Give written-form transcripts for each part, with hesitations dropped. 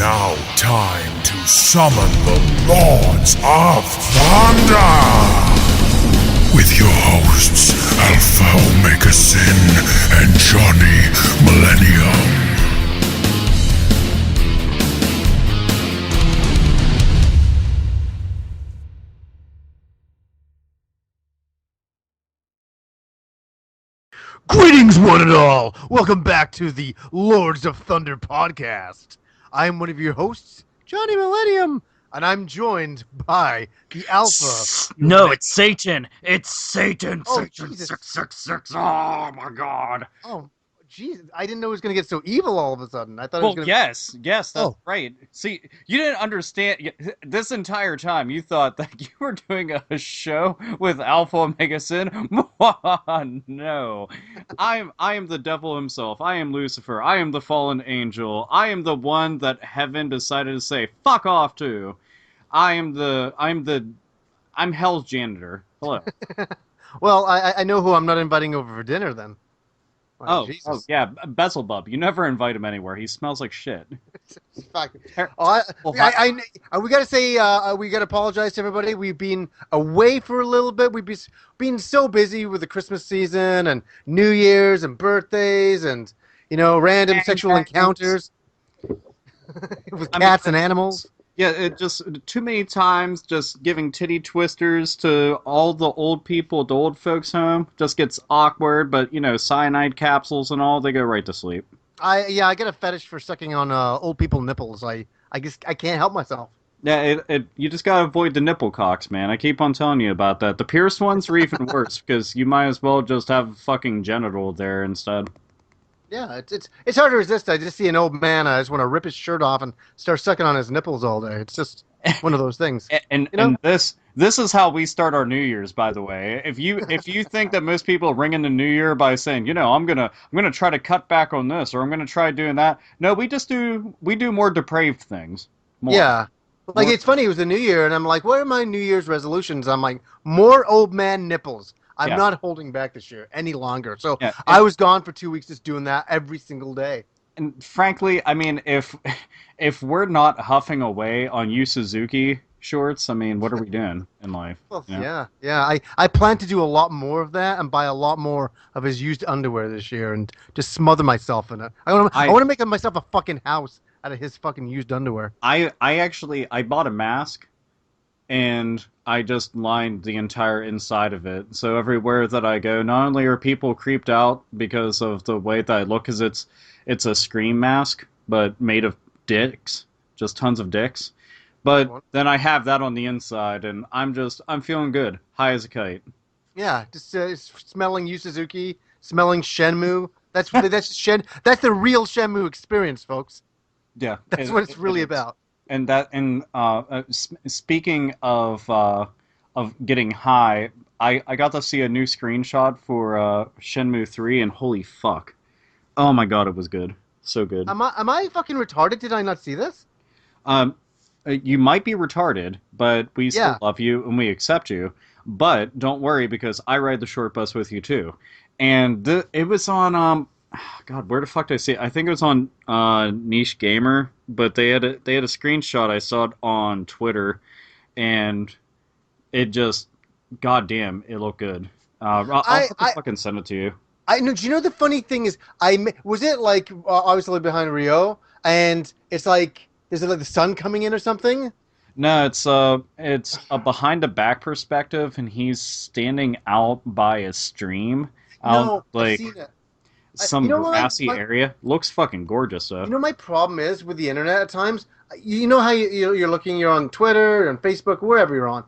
now time to summon the Lords of Thunder! With your hosts, Alpha Omega Sin and Johnny Millennium. Greetings, one and all! Welcome back to the Lords of Thunder podcast. I'm one of your hosts, Johnny Millennium, and I'm joined by the Alpha. No, it's Satan! It's Satan! Oh, Satan! Jesus. 666! Oh my god! Oh, jeez, I didn't know it was going to get so evil all of a sudden. I thought it was Well, going to... yes, that's right. See, you didn't understand this entire time. You thought that you were doing a show with Alpha Omega Sin. No, I am the devil himself. I am Lucifer. I am the fallen angel. I am the one that heaven decided to say fuck off to. I'm Hell's janitor. Hello. Well, I know who I'm not inviting over for dinner then. Wow, Oh, yeah, Beelzebub. You never invite him anywhere. He smells like shit. Fuck. We gotta say, we gotta apologize to everybody. We've been away for a little bit. We've been so busy with the Christmas season and New Year's and birthdays and, random sexual encounters with cats and animals. Yeah, it just too many times just giving titty twisters to all the old people at the old folks' home just gets awkward, but cyanide capsules and all, they go right to sleep. I get a fetish for sucking on old people nipples. I guess I can't help myself. Yeah, you just gotta avoid the nipple cocks, man. I keep on telling you about that. The pierced ones are even worse because you might as well just have a fucking genital there instead. Yeah, it's hard to resist. I just see an old man. I just want to rip his shirt off and start sucking on his nipples all day. It's just one of those things. And this is how we start our New Year's, by the way. If you think that most people ring in the New Year by saying, I'm gonna try to cut back on this or I'm gonna try doing that. No, we do more depraved things. More. Yeah. Like, it's funny, it was the New Year, and I'm like, what are my New Year's resolutions? I'm like, more old man nipples. I'm not holding back this year any longer. So I was gone for 2 weeks just doing that every single day. And frankly, I mean, if we're not huffing away on Yu Suzuki shorts, I mean, what are we doing in life? Well, yeah. I plan to do a lot more of that and buy a lot more of his used underwear this year and just smother myself in it. I want to make myself a fucking house out of his fucking used underwear. I bought a mask. And I just lined the entire inside of it. So everywhere that I go, not only are people creeped out because of the way that I look, because it's a scream mask, but made of dicks, just tons of dicks. But then I have that on the inside, and I'm feeling good, high as a kite. Yeah, just smelling Yu Suzuki, smelling Shenmue. That's the real Shenmue experience, folks. Yeah, that's what it's really about. And speaking of getting high, I got to see a new screenshot for Shenmue 3, and holy fuck. Oh my god, it was good. So good. Am I fucking retarded? Did I not see this? You might be retarded, but we still love you and we accept you. But don't worry, because I ride the short bus with you too. And it was on God, where the fuck did I see it? I think it was on Niche Gamer, but they had a screenshot. I saw it on Twitter, and it just, goddamn, it looked good. I'll fucking send it to you. I know. Do you know the funny thing is, was it like obviously behind Rio, and it's like is it like the sun coming in or something? No, it's a behind the back perspective, and he's standing out by a stream. No, I've seen it. Some grassy area. Looks fucking gorgeous, though. You know, my problem is with the internet at times. You know how you're on Twitter and Facebook, wherever you're on,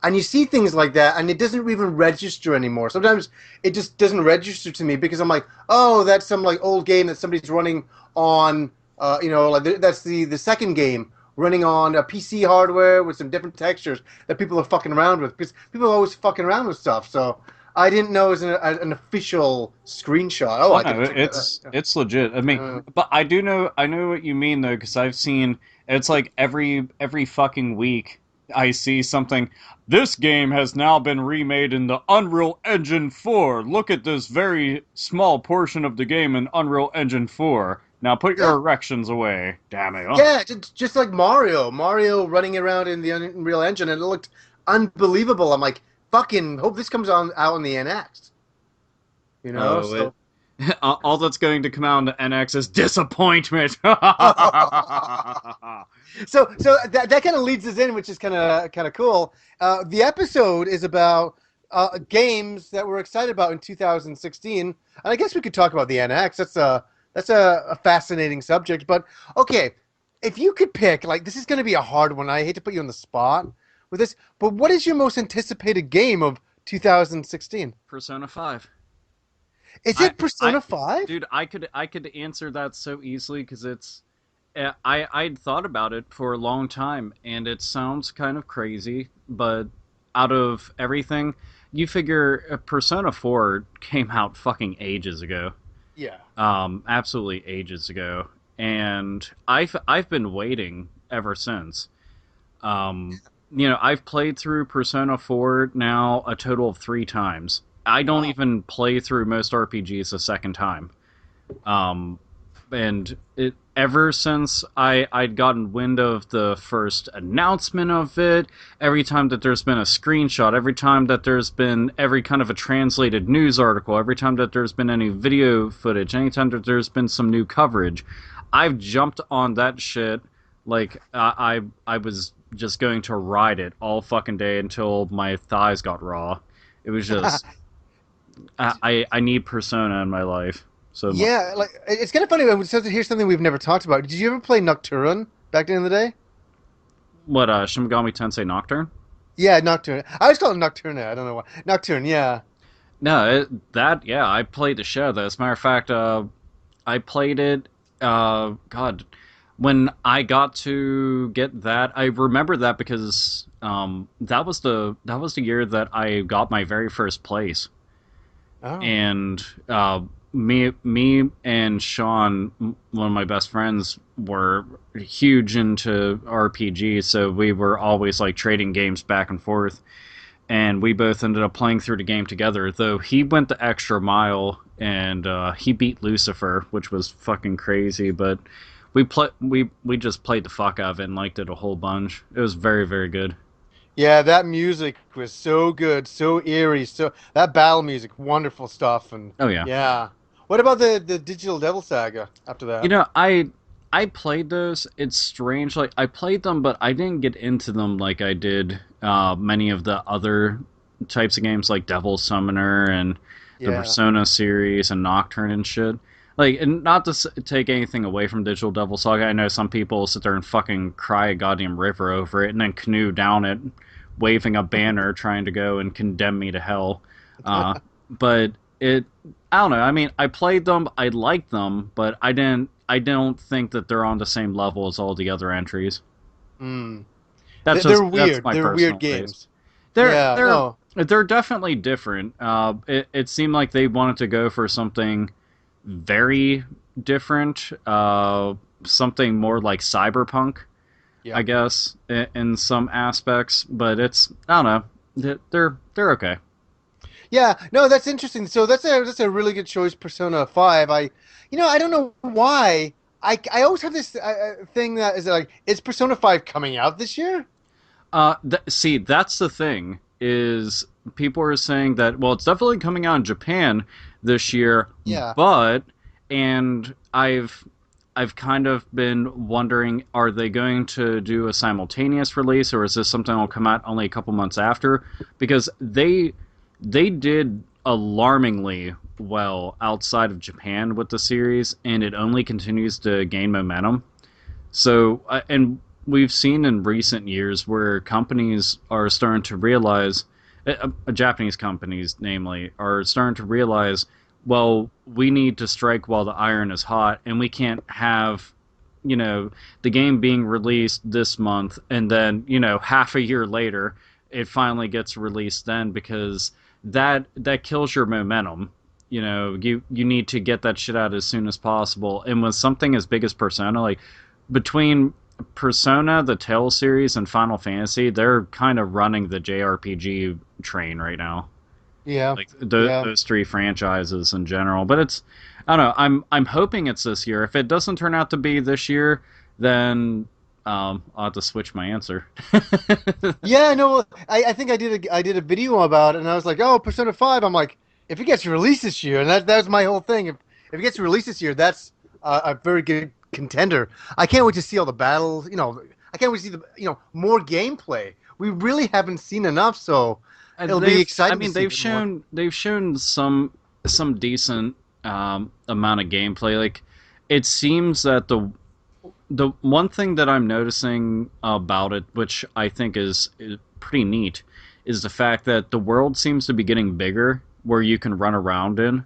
and you see things like that, and it doesn't even register anymore. Sometimes it just doesn't register to me because I'm like, oh, that's some like old game that somebody's running on. That's the second game running on a PC hardware with some different textures that people are fucking around with because people are always fucking around with stuff. So I didn't know it was an official screenshot. Oh, it's legit. I mean, but I know what you mean though, because I've seen it's like every fucking week I see something. This game has now been remade in the Unreal Engine 4. Look at this very small portion of the game in Unreal Engine 4. Now put your erections away. Damn it. Oh. Yeah, just like Mario running around in the Unreal Engine, and it looked unbelievable. I'm like, fucking hope this comes out on the NX. You know, so. All that's going to come out on the NX is disappointment. So that kind of leads us in, which is kind of cool. The episode is about games that we're excited about in 2016, and I guess we could talk about the NX. That's a fascinating subject. But okay, if you could pick, like, this is going to be a hard one. I hate to put you on the spot with this, but what is your most anticipated game of 2016? Persona 5. Is it Persona 5? Dude, I could answer that so easily because it's I'd thought about it for a long time, and it sounds kind of crazy, but out of everything, you figure Persona 4 came out fucking ages ago. Yeah. Absolutely ages ago, and I've been waiting ever since. I've played through Persona 4 now a total of 3 times. I don't even play through most RPGs a second time. And ever since I'd gotten wind of the first announcement of it, every time that there's been a screenshot, every time that there's been every kind of a translated news article, every time that there's been any video footage, anytime that there's been some new coverage, I've jumped on that shit like I was just going to ride it all fucking day until my thighs got raw. It was just... I need Persona in my life. So yeah, like it's kind of funny. Here's something we've never talked about. Did you ever play Nocturne back in the day? What, Shin Megami Tensei Nocturne? Yeah, Nocturne. I always call it Nocturne. I don't know why. Nocturne, yeah. No, I played the show, though. As a matter of fact, I played it, God, when I got to get that, I remember that because that was the year that I got my very first place. Oh. And me and Sean, one of my best friends, were huge into RPGs, so we were always like trading games back and forth. And we both ended up playing through the game together, though he went the extra mile and he beat Lucifer, which was fucking crazy. But we just played the fuck out of it and liked it a whole bunch. It was very, very good. Yeah, that music was so good, so eerie. So that battle music, wonderful stuff. And oh yeah, yeah. What about the Digital Devil Saga after that? You know, I played those. It's strange. Like, I played them, but I didn't get into them like I did many of the other types of games, like Devil Summoner and the Persona series and Nocturne and shit. Like, and not to take anything away from Digital Devil Saga. I know some people sit there and fucking cry a goddamn river over it and then canoe down it, waving a banner trying to go and condemn me to hell. But I don't know. I mean, I played them, I liked them, but I don't think that they're on the same level as all the other entries. Mm. They're weird. They're weird games. They're definitely different. It seemed like they wanted to go for something very different, something more like cyberpunk, I guess, in some aspects. But I don't know. They're okay. Yeah, no, that's interesting. So that's a really good choice, Persona 5. I don't know why. I always have this thing that is like, is Persona 5 coming out this year? See, that's the thing, is people are saying that, well, it's definitely coming out in Japan this year. Yeah. And I've kind of been wondering, are they going to do a simultaneous release, or is this something that will come out only a couple months after? Because they did alarmingly well outside of Japan with the series, and it only continues to gain momentum. So, and we've seen in recent years where companies are starting to realize, Japanese companies namely, are starting to realize, well, we need to strike while the iron is hot, and we can't have, the game being released this month, and then, half a year later, it finally gets released then, because that kills your momentum. You need to get that shit out as soon as possible. And with something as big as Persona, like, between Persona, the Tales series, and Final Fantasy, they're kind of running the JRPG train right now. Yeah. Like those 3 franchises in general. But I don't know. I'm hoping it's this year. If it doesn't turn out to be this year, then I'll have to switch my answer. Yeah, no, I think I did a video about it, and I was like, oh, Persona 5. I'm like, if it gets released this year, and that's my whole thing. If it gets released this year, that's a very good contender. I can't wait to see all the battles. I can't wait to see more gameplay. We really haven't seen enough, so it'll be exciting. They've shown some decent amount of gameplay. Like, it seems that the one thing that I'm noticing about it, which I think is pretty neat, is the fact that the world seems to be getting bigger, where you can run around in.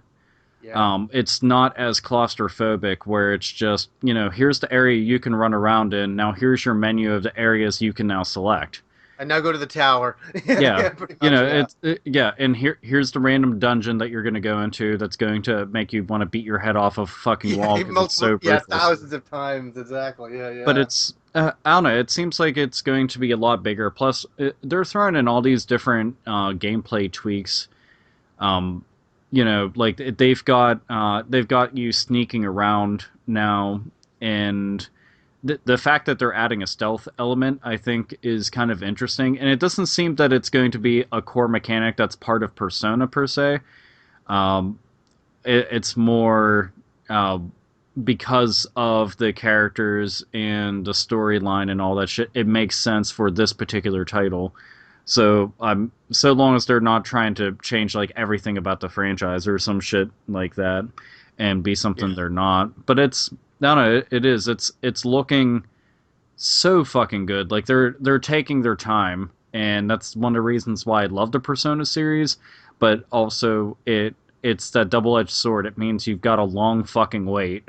Yeah. It's not as claustrophobic, where it's just, here's the area you can run around in. Now here's your menu of the areas you can now select. And now go to the tower. Yeah, Pretty much, yeah, and here's the random dungeon that you're going to go into that's going to make you want to beat your head off a fucking wall because it's so brutal. thousands of times, exactly. Yeah, yeah. But it's I don't know. It seems like it's going to be a lot bigger. Plus, they're throwing in all these different gameplay tweaks. Like they've got you sneaking around now, and the fact that they're adding a stealth element, I think, is kind of interesting. And it doesn't seem that it's going to be a core mechanic that's part of Persona per se. It's more because of the characters and the storyline and all that shit. It makes sense for this particular title. So so long as they're not trying to change like everything about the franchise or some shit like that and be something they're not. But it's looking so fucking good. Like they're taking their time, and that's one of the reasons why I love the Persona series. But also it's that double-edged sword. It means you've got a long fucking wait,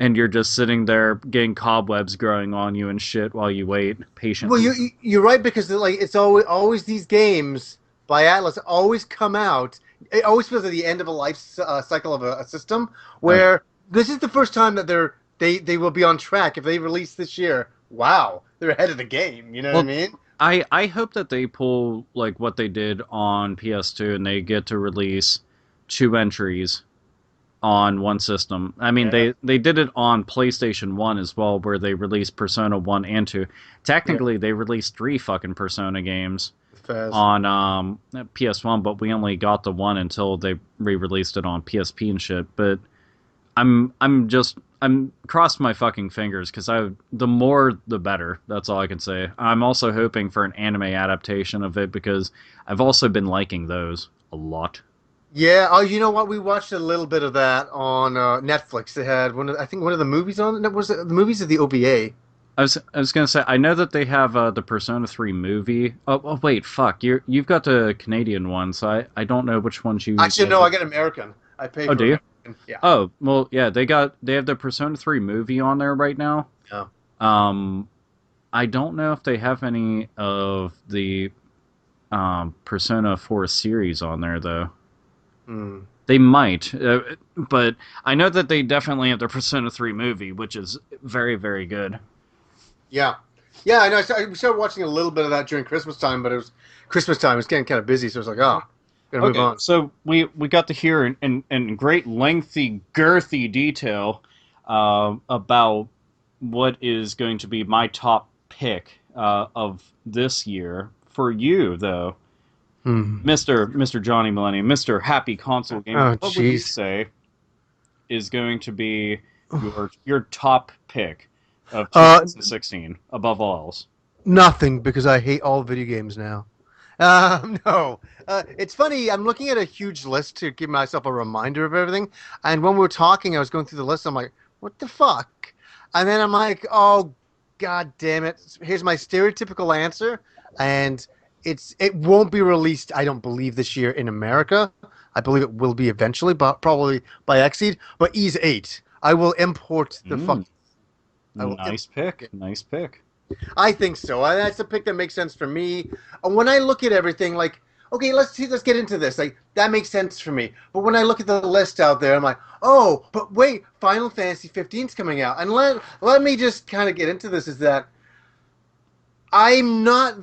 and you're just sitting there getting cobwebs growing on you and shit while you wait patiently. Well, you're right, because like it's always these games by Atlas always come out. It always feels like the end of a life cycle of a system, where this is the first time that they will be on track. If they release this year, wow, they're ahead of the game. You know what I mean? I hope that they pull like what they did on PS2 and they get to release 2 entries on one system. I mean, they did it on PlayStation 1 as well, where they released Persona 1 and 2. Technically, they released 3 fucking Persona games on PS1, but we only got the 1 until they re-released it on PSP and shit. But I'm crossing my fucking fingers, because the more the better. That's all I can say. I'm also hoping for an anime adaptation of it, because I've also been liking those a lot. Yeah. Oh, you know what? We watched a little bit of that on Netflix. They had one of the movies on it. Was it the movies of the OVA? I was gonna say, I know that they have the Persona 3 movie. Oh wait, fuck, you've got the Canadian one, so I don't know which ones you. Actually, no, I get American. I pay. Oh, do you? Yeah. Oh, well, yeah, they have the Persona 3 movie on there right now. Yeah. I don't know if they have any of the Persona 4 series on there though. They might, but I know that they definitely have the Persona 3 movie, which is very, very good. Yeah. Yeah, I know. I started watching a little bit of that during Christmas time, but it was Christmas time. It was getting kind of busy, so I was like, oh, gotta move on. So we got to hear in great lengthy, girthy detail about what is going to be my top pick of this year. For you, though, Mr. Johnny Millennium, Mr. Happy Console Gamer, what would you say is going to be your top pick of 2016 above all else? Nothing, because I hate all video games now. No. It's funny, I'm looking at a huge list to give myself a reminder of everything, and when we were talking, I was going through the list, I'm like, what the fuck? And then I'm like, oh, god damn it. Here's my stereotypical answer, and it won't be released, I don't believe, this year in America. I believe it will be eventually, but probably by Xseed, but Ys 8. I will import the fuck. Nice pick. I think so. That's a pick that makes sense for me. When I look at everything, like, okay, let's get into this. Like, that makes sense for me. But when I look at the list out there, I'm like, oh, but wait, Final Fantasy 15's coming out. And let me just kind of get into this, is that I'm not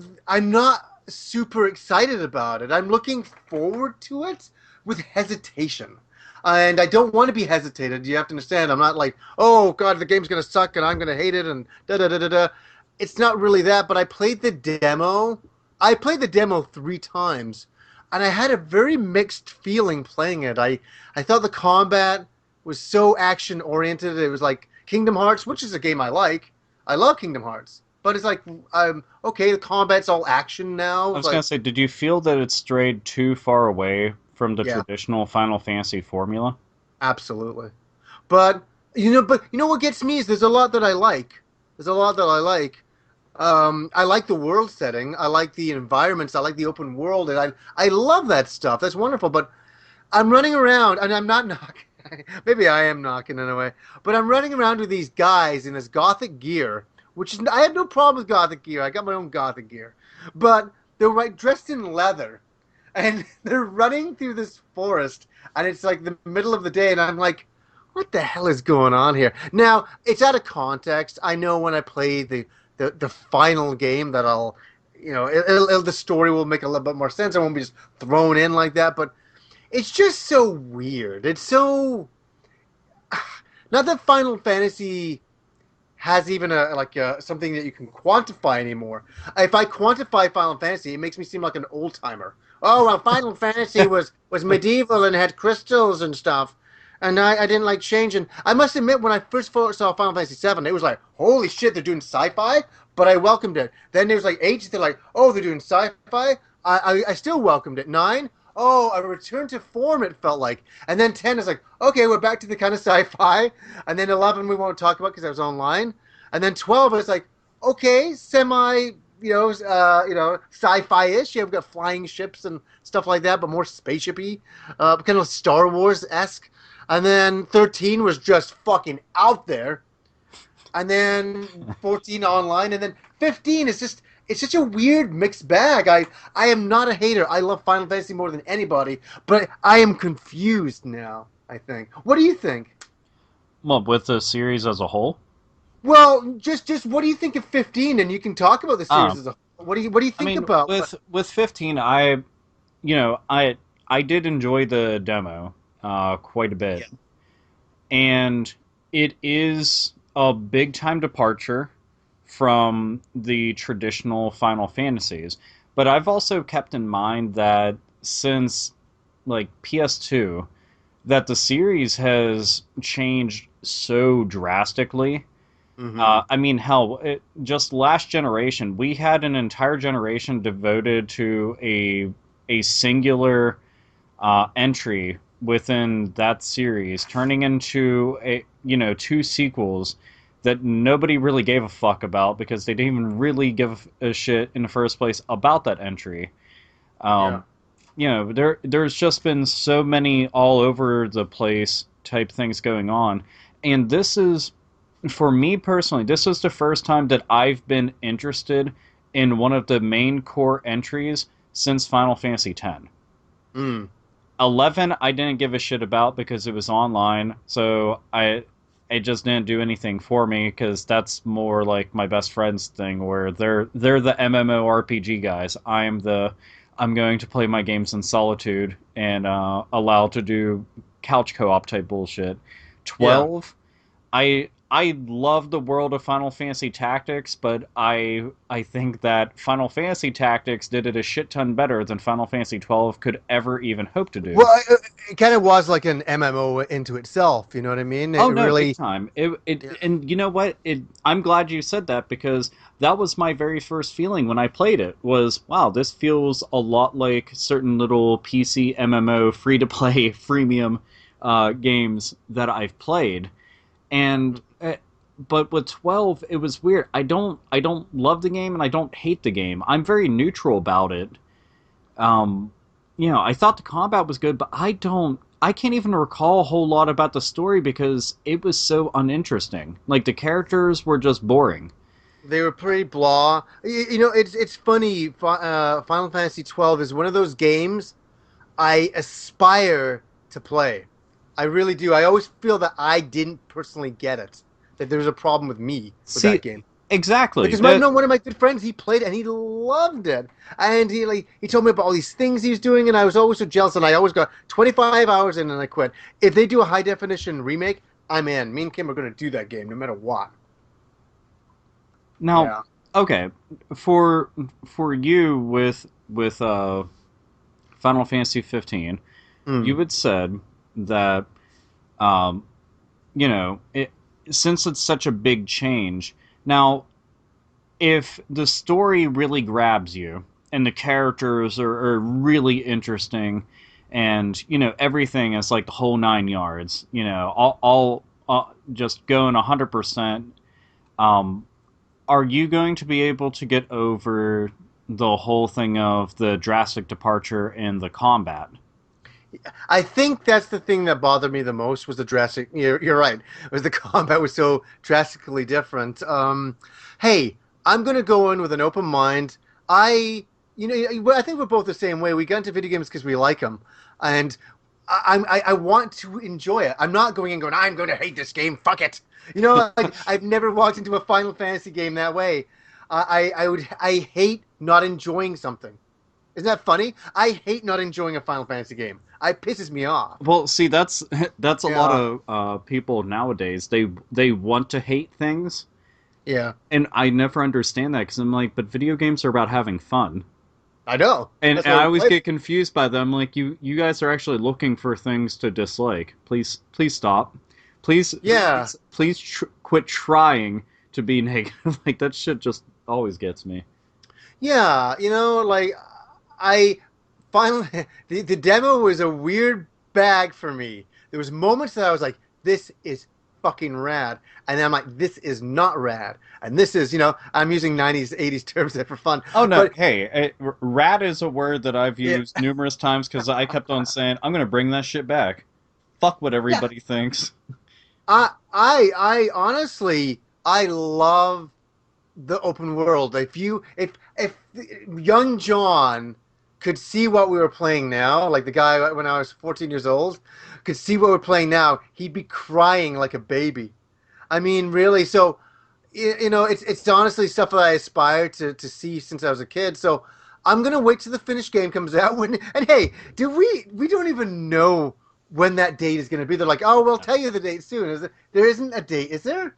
super excited about it. I'm looking forward to it with hesitation. and I don't want to be hesitated. You have to understand. I'm not like, oh god, the game's gonna suck and I'm gonna hate it and da da da da da. It's not really that. But I played the demo. I played the demo 3 times, and I had a very mixed feeling playing it. I thought the combat was so action oriented. It was like Kingdom Hearts, which is a game I like. I love Kingdom Hearts, but it's like, okay, the combat's all action now. I was gonna say, did you feel that it strayed too far away from the Yeah. traditional Final Fantasy formula? Absolutely. But you know what gets me is there's a lot that I like. There's a lot that I like. I like the world setting. I like the environments. I like the open world, and I love that stuff. That's wonderful. But I'm running around, and I'm not knocking. Maybe I am knocking in a way, but I'm running around with these guys in this gothic gear, which is, I have no problem with gothic gear. I got my own gothic gear, but they're like dressed in leather, and they're running through this forest, and it's like the middle of the day, and I'm like, what the hell is going on here? Now, it's out of context. I know when I play the final game that I'll, the story will make a little bit more sense. I won't be just thrown in like that, but it's just so weird. It's so... Not that Final Fantasy has even something that you can quantify anymore. If I quantify Final Fantasy, it makes me seem like an old timer. Oh, well, Final Fantasy was medieval and had crystals and stuff, and I didn't like changing. I must admit, when I first saw Final Fantasy VII, it was like, holy shit, they're doing sci-fi, but I welcomed it. Then there was like 8, they're like, oh, they're doing sci-fi. I still welcomed it. 9, oh, a return to form, it felt like. And then 10 is like, okay, we're back to the kind of sci-fi. And then 11 we won't talk about because I was online. And then 12 is like, okay, semi, sci-fi-ish. You've got flying ships and stuff like that, but more spaceshipy, kind of Star Wars-esque. And then 13 was just fucking out there. And then 14 online. And then 15 is just... It's such a weird mixed bag. I am not a hater. I love Final Fantasy more than anybody, but I am confused now, I think. What do you think? Well, with the series as a whole? Well, just what do you think of 15? And you can talk about the series as a whole. What do you think about with 15? I did enjoy the demo quite a bit. Yeah. And it is a big time departure from the traditional Final Fantasies. But I've also kept in mind that since like PS2, that the series has changed so drastically. Mm-hmm. I mean, hell, just last generation, we had an entire generation devoted to a singular entry within that series, turning into 2 sequels that nobody really gave a fuck about because they didn't even really give a shit in the first place about that entry. There's just been so many all over the place type things going on. And this is, for me personally, this was the first time that I've been interested in one of the main core entries since Final Fantasy X. 11, I didn't give a shit about because it was online, so it just didn't do anything for me because that's more like my best friend's thing where they're the MMORPG guys. I'm going to play my games in solitude and allowed to do couch co-op type bullshit. 12, yeah. I love the world of Final Fantasy Tactics, but I think that Final Fantasy Tactics did it a shit ton better than Final Fantasy 12 could ever even hope to do. Well, it kind of was like an MMO into itself, you know what I mean? Big time. And you know what? I'm glad you said that because that was my very first feeling when I played it was, wow, this feels a lot like certain little PC MMO free-to-play freemium games that I've played. And but with 12, it was weird. I don't love the game and I don't hate the game. I'm very neutral about it. I thought the combat was good, but I can't even recall a whole lot about the story because it was so uninteresting. Like the characters were just boring. They were pretty blah. It's funny. Final Fantasy 12 is one of those games I aspire to play. I really do. I always feel that I didn't personally get it. That there's a problem with me with that game. Exactly. Because one of my good friends, he played and he loved it, and he told me about all these things he was doing, and I was always so jealous, and I always got 25 hours in and I quit. If they do a high definition remake, I'm in. Me and Kim are going to do that game no matter what. Now, Yeah. okay, for you with Final Fantasy 15, Hmm. you had said that um, since it's such a big change. Now, if the story really grabs you and the characters are really interesting, and everything is like the whole 9 yards, all just going 100%. Um, are you going to be able to get over the whole thing of the drastic departure in the combat? I think that's the thing that bothered me the most was the drastic. You're right. Was the combat was so drastically different. Hey, I'm gonna go in with an open mind. I think we're both the same way. We got into video games because we like them, and I want to enjoy it. I'm not going in going, I'm going to hate this game. Fuck it. Like I've never walked into a Final Fantasy game that way. I hate not enjoying something. Isn't that funny? I hate not enjoying a Final Fantasy game. It pisses me off. Well, see, that's a lot Yeah, of people nowadays. They want to hate things, yeah. and I never understand that because I'm like, but video games are about having fun. I know. And That's why I we always play. get confused by them. Like you guys are actually looking for things to dislike. Please stop. Please, Yeah, quit trying to be negative. Like that shit just always gets me. yeah. Like I finally the demo was a weird bag for me. There was moments that I was like, "This is fucking rad," and then I'm like, "This is not rad," and this is, I'm using '90s, '80s terms there for fun, Oh no, but hey, rat is a word that I've yeah, used numerous times because I kept on saying I'm gonna bring that shit back. Fuck what yeah. everybody thinks. I honestly, I love the open world. If young John could see what we were playing now, like the guy when I was 14 years old, could see what we're playing now, he'd be crying like a baby. I mean, really. So, it's honestly stuff that I aspire to see since I was a kid. So, I'm gonna wait till the finished game comes out. And hey, do we don't even know when that date is gonna be. They're like, oh, we'll tell you the date soon. There isn't a date, is there?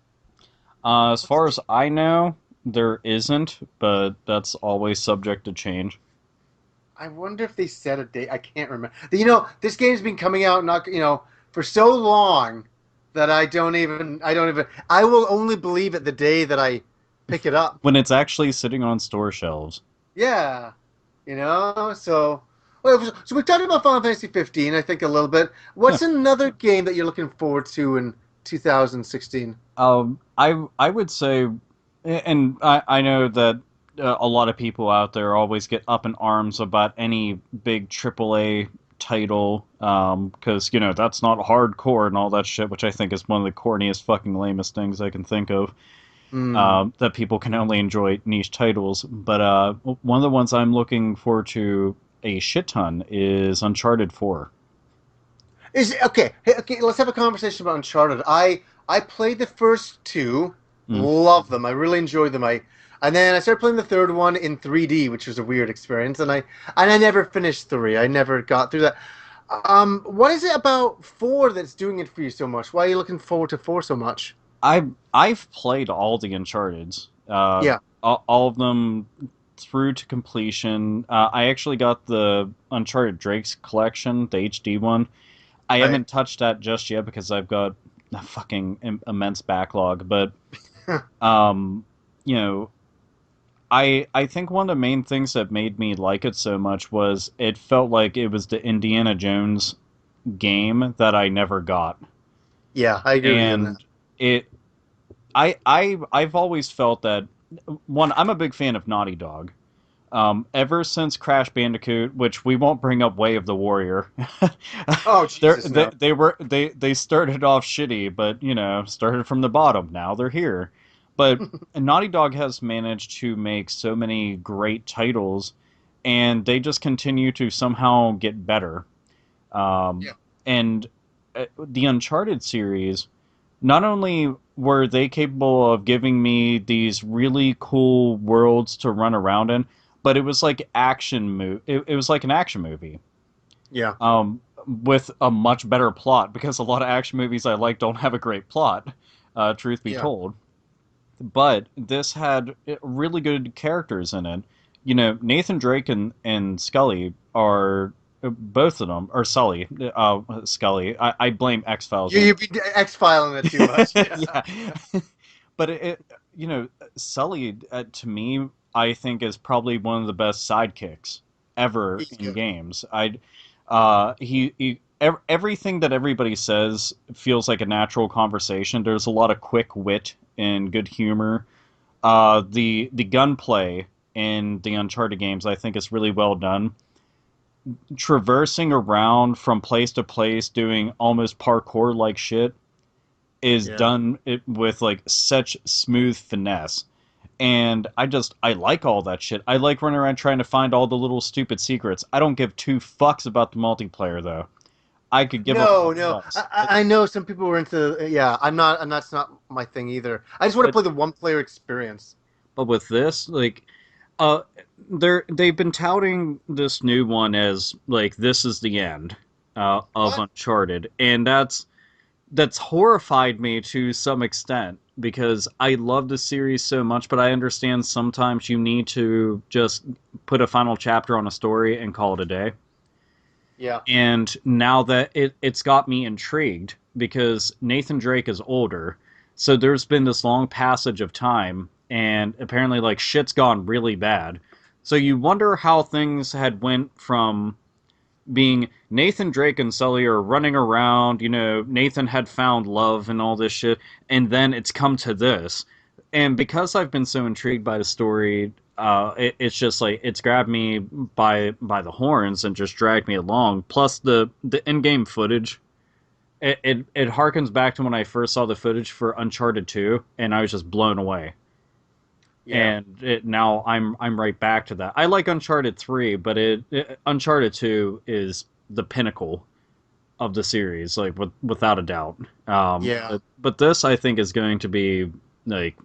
As far as I know, there isn't, but that's always subject to change. I wonder if they set a date. I can't remember. This game's been coming out not for so long that I will only believe it the day that I pick it up. When it's actually sitting on store shelves. Yeah, so so we've talked about Final Fantasy 15, I think a little bit. Yeah. What's another game that you're looking forward to in 2016? I would say, and I know that a lot of people out there always get up in arms about any big AAA title, because that's not hardcore and all that shit, which I think is one of the corniest, fucking lamest things I can think of. Hmm. That people can only enjoy niche titles. But one of the ones I'm looking forward to a shit ton is Uncharted 4. Is okay. Hey, okay, let's have a conversation about Uncharted. I played the first two, Mm. love them. I really enjoyed them. And then I started playing the third one in 3D, which was a weird experience. And I never finished three. I never got through that. What is it about four that's doing it for you so much? Why are you looking forward to four so much? I've played all the Uncharted's, Yeah, all of them through to completion. I actually got the Uncharted Drake's collection, the HD one. I right. haven't touched that just yet because I've got a fucking immense backlog. But um, you know, I think one of the main things that made me like it so much was it felt like it was the Indiana Jones game that I never got, Yeah, I agree with you on that. and it I've always felt that one, I'm a big fan of Naughty Dog. Ever since Crash Bandicoot, which we won't bring up Way of the Warrior, Oh Jesus, they no. they were they started off shitty, but started from the bottom. Now they're here. But Naughty Dog has managed to make so many great titles, and they just continue to somehow get better. Um, Yeah. and the Uncharted series, not only were they capable of giving me these really cool worlds to run around in, but it was like it was like an action movie. Yeah. With a much better plot, because a lot of action movies I like don't have a great plot, truth be Yeah. told. But this had really good characters in it. You know, Nathan Drake and Scully are both of them, or Sully, Scully. I blame X Files. You be X-filing it too much. Yeah, but you know, Sully to me, I think is probably one of the best sidekicks ever He's in good. games. Everything that everybody says feels like a natural conversation. There's a lot of quick wit and good humor. The gunplay in the Uncharted games, I think, is really well done. Traversing around from place to place, doing almost parkour like shit, is Yeah. done with like such smooth finesse. And I like all that shit. I like running around trying to find all the little stupid secrets. I don't give two fucks about the multiplayer though. I could give a No, fuck no. less. I know some people were into. Yeah, I'm not, and that's not my thing either. I just want to But play the one-player experience. but with this, like, uh, they've been touting this new one as like this is the end of What? Uncharted, and that's horrified me to some extent because I love the series so much, but I understand sometimes you need to just put a final chapter on a story and call it a day. Yeah. And now that it's got me intrigued because Nathan Drake is older, so there's been this long passage of time, and apparently like shit's gone really bad. So you wonder how things had went from being Nathan Drake and Sully are running around, you know, Nathan had found love and all this shit, and then it's come to this. And because I've been so intrigued by the story, it's just like it's grabbed me by the horns and just dragged me along. Plus the in-game footage, it harkens back to when I first saw the footage for Uncharted 2, and I was just blown away. Yeah. And now I'm right back to that. I like Uncharted 3, but Uncharted 2 is the pinnacle of the series, like without a doubt. Yeah. But this I think is going to be like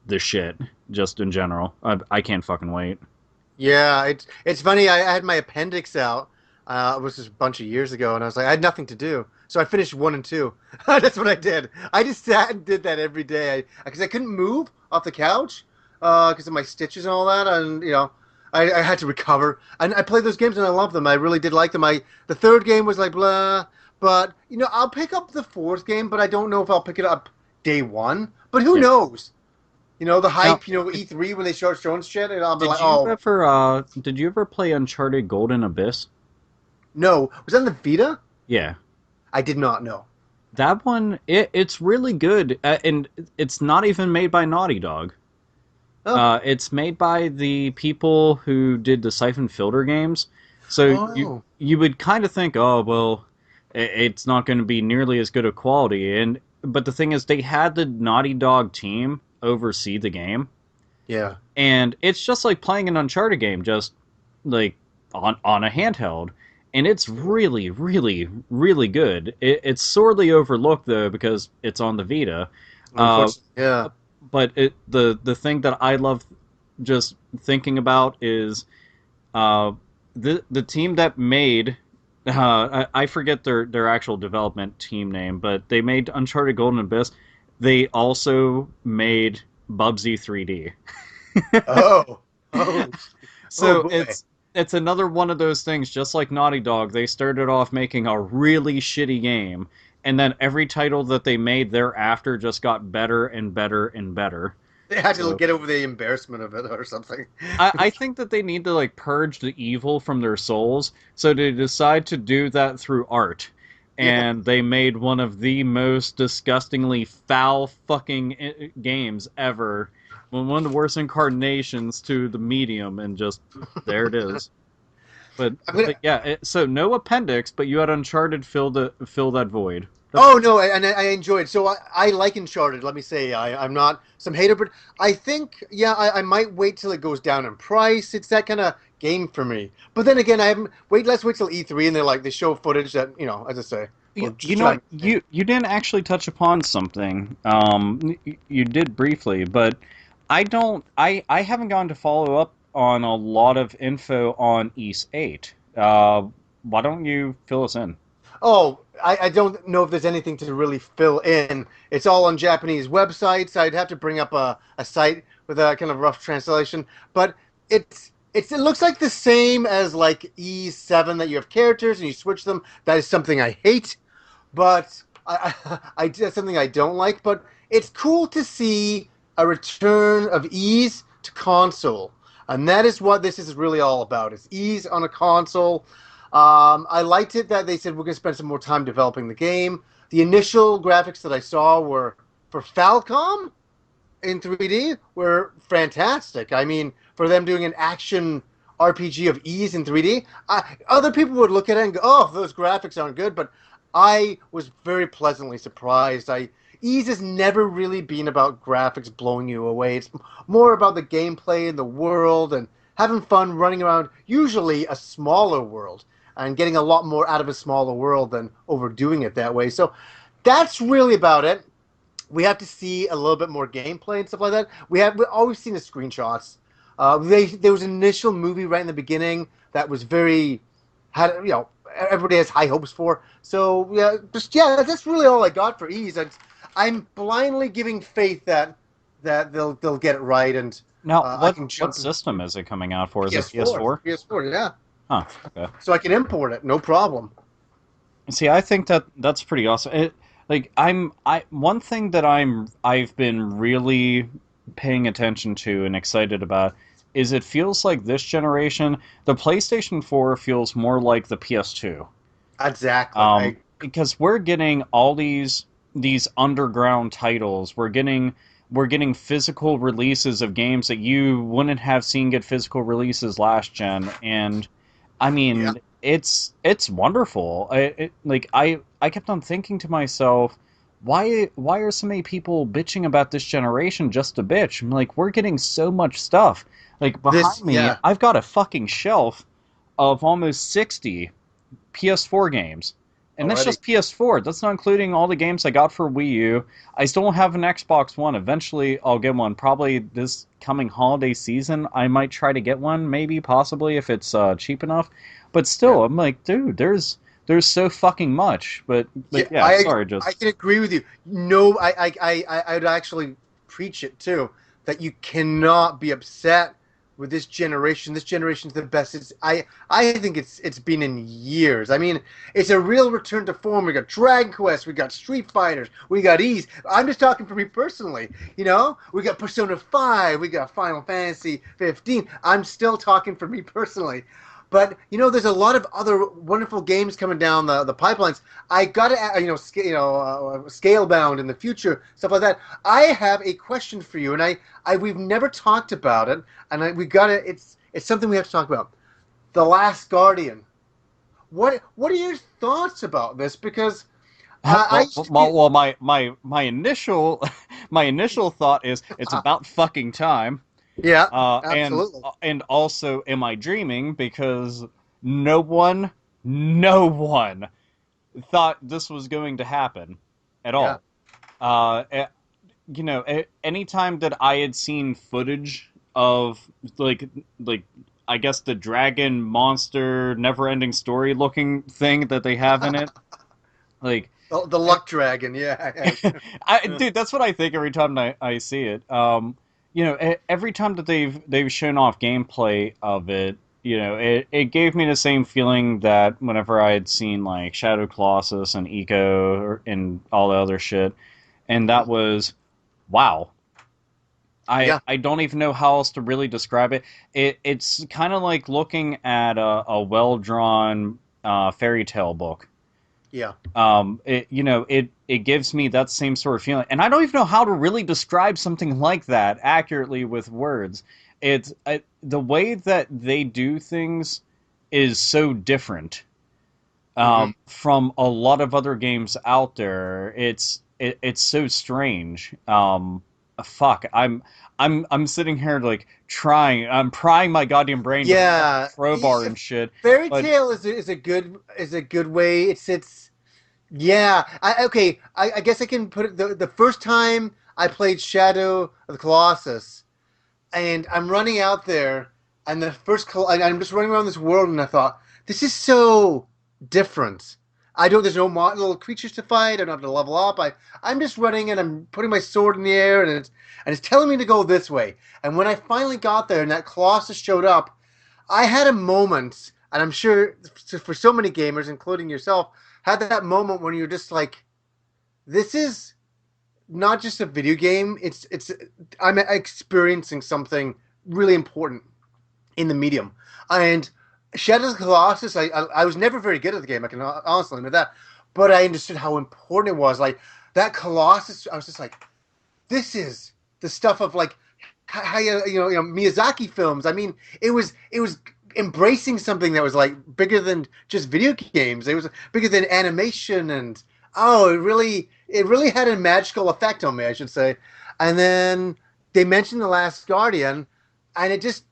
the shit, just in general. I can't fucking wait. Yeah. It's funny. I had my appendix out. It was just a bunch of years ago, and I was like, I had nothing to do, so I finished 1 and 2. That's what I did. I just sat and did that every day because I couldn't move off the couch because of my stitches and all that, and you know, I had to recover. And I played those games and I loved them. I really did like them. The third game was like blah, but you know, I'll pick up the fourth game, but I don't know if I'll pick it up day one. But who Yeah. knows? You know, the Now, hype. You know, E3 when they start showing shit, and I'll be did like, you oh ever play Uncharted Golden Abyss? no, was that on the Vita? Yeah. I did not know. That one, it's really good, and it's not even made by Naughty Dog. Oh, It's made by the people who did the Siphon Filter games. So oh, you would kind of think, oh well, it's not going to be nearly as good a quality. And but the thing is, they had the Naughty Dog team oversee the game, yeah, and it's just like playing an Uncharted game, just like on a handheld. And it's really, really, really good. It's sorely overlooked though because it's on the Vita. Uh, unfortunately, yeah, but the thing that I love just thinking about is the team that made I forget their actual development team name, but they made Uncharted Golden Abyss. They also made Bubsy 3D. oh, oh, oh So boy, it's another one of those things, just like Naughty Dog. They started off making a really shitty game, and then every title that they made thereafter just got better and better and better. they had to So get over the embarrassment of it or something. I think that they need to like purge the evil from their souls, so they decide to do that through art. Yeah, And they made one of the most disgustingly foul fucking games ever. One of the worst incarnations to the medium, and just there it is. I'm gonna. But yeah, so no appendix, but you had Uncharted fill that void. That's Oh no, and I enjoyed. So I like Uncharted. Let me say I'm not some hater, but I think yeah, I might wait till it goes down in price. It's that kind of game for me. But then again, I haven't wait. Let's wait till E3 and they show footage that you know, as I say, Or You just know, trying. you didn't actually touch upon something. You did briefly, but I haven't gone to follow up on a lot of info on East 8. Why don't you fill us in? Oh, I don't know if there's anything to really fill in. It's all on Japanese websites. I'd have to bring up a site with a kind of rough translation, but it looks like the same as like E7 that you have characters and you switch them. That is something I hate, but that's something I don't like. But it's cool to see a return of ease to console, and that is what this is really all about. It's ease on a console. I liked it that they said we're going to spend some more time developing the game. The initial graphics that I saw were for Falcom in 3D were fantastic. I mean, for them doing an action RPG of ease in 3D, other people would look at it and go, "Oh, those graphics aren't good," but I was very pleasantly surprised. Ease has never really been about graphics blowing you away. It's more about the gameplay and the world and having fun running around, usually a smaller world, and getting a lot more out of a smaller world than overdoing it that way. So that's really about it. We have to see a little bit more gameplay and stuff like that. We've always seen the screenshots. There was an initial movie right in the beginning that was very had everybody has high hopes for. So yeah, that's really all I got for ease. I'm blindly giving faith that they'll get it right, and Now, I can what jump system is it coming out for? Is it PS4. PS4? PS4, yeah. Huh. Okay. So I can import it, no problem. See, I think that's pretty awesome. I one thing that I've been really paying attention to and excited about is it feels like this generation, the PlayStation 4 feels more like the PS2. Exactly. Because we're getting all these underground titles. We're getting physical releases of games that you wouldn't have seen get physical releases last gen, and I Yeah. mean it's wonderful. I kept on thinking to myself, why are so many people bitching about this generation just a bitch? I'm like, we're getting so much stuff. Like behind me, Yeah. I've got a fucking shelf of almost 60 PS4 games. And that's Already. just PS4. That's not including all the games I got for Wii U. I still don't have an Xbox One. Eventually, I'll get one. Probably this coming holiday season, I might try to get one, maybe, possibly, if it's cheap enough. But Yeah. still, I'm like, dude, there's so fucking much. Yeah, But yeah, sorry, I just can agree with you. No, I would actually preach it too that you cannot be upset with this generation. This generation's the best. I think it's been in years. I mean, it's a real return to form. We got Dragon Quest, we got Street Fighters, we got Ease. I'm just talking for me personally. We got Persona 5, we got Final Fantasy 15. I'm still talking for me personally. But there's a lot of other wonderful games coming down the pipelines. I got to, Scalebound in the future, stuff like that. I have a question for you, and we've never talked about it, and we got to. It's something we have to talk about. The Last Guardian. What are your thoughts about this? Because I used to be, my initial my initial thought is it's about fucking time. yeah, Uh, and absolutely, and also, am I dreaming? Because no one, no one thought this was going to happen at yeah. all. Uh, eh, anytime that I had seen footage of like I guess the dragon monster never-ending story looking thing that they have in it, like The Luck Dragon, yeah. dude, that's what I think every time I see it. Every time that they've shown off gameplay of it, it gave me the same feeling that whenever I had seen like Shadow Colossus and and all the other shit, and that was wow. Yeah, I don't even know how else to really describe it. It's kind of like looking at a well drawn fairy tale book. yeah. It gives me that same sort of feeling, and I don't even know how to really describe something like that accurately with words. The way that they do things is so different Hmm. from a lot of other games out there. It's so strange. Fuck, I'm sitting here like I'm prying my goddamn brain with a fucking Yeah, crowbar and shit, Fairy but Tale is a good way. It's Yeah, I guess I can put it the first time I played Shadow of the Colossus, and I'm running out there, and I'm just running around this world, and I thought, this is so different. I don't. There's no little creatures to fight. I don't have to level up. I'm just running, and I'm putting my sword in the air, and it's telling me to go this way. And when I finally got there, and that Colossus showed up, I had a moment, and I'm sure for so many gamers, including yourself, had that moment when you're just like, this is not just a video game. It's I'm experiencing something really important in the medium. And Shadow of the Colossus, I was never very good at the game. I can honestly admit that, but I understood how important it was. Like that Colossus, I was just like, this is the stuff of like how Miyazaki films. I mean, it was embracing something that was like bigger than just video games. It was bigger than animation, and it really had a magical effect on me, I should say. And then they mentioned The Last Guardian, and it just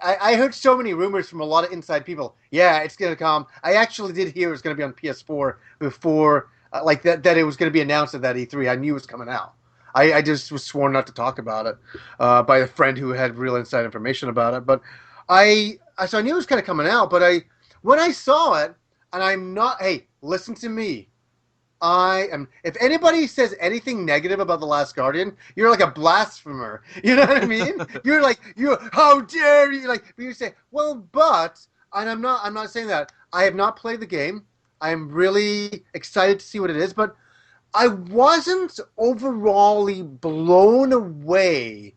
I heard so many rumors from a lot of inside people. Yeah, it's gonna come. I actually did hear it was gonna be on PS4 before, like that it was gonna be announced at that E3. I knew it was coming out. I just was sworn not to talk about it by a friend who had real inside information about it. But so I knew it was kind of coming out. But when I saw it, and I'm not. Hey, listen to me. I am. If anybody says anything negative about The Last Guardian, you're like a blasphemer. You know what I mean? You're like, how dare you? Like, you say, well, and I'm not saying that. I have not played the game. I'm really excited to see what it is, but I wasn't overall blown away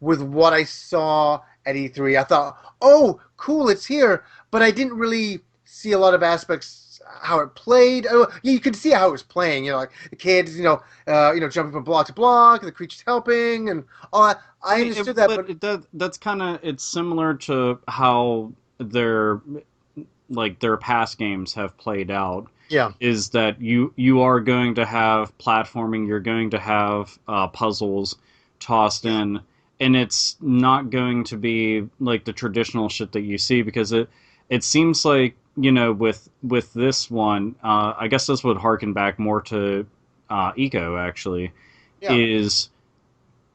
with what I saw at E3. I thought, oh, cool, it's here, but I didn't really see a lot of aspects how it played. Oh, yeah, you could see how it was playing. Like the kids, jumping from block to block, the creatures helping, and all that. I understood that, but that's kind of it's similar to how their past games have played out. yeah, Is that you are going to have platforming, you're going to have puzzles tossed yeah, in, and it's not going to be like the traditional shit that you see because it seems like with this one, I guess this would harken back more to Eco actually, yeah, is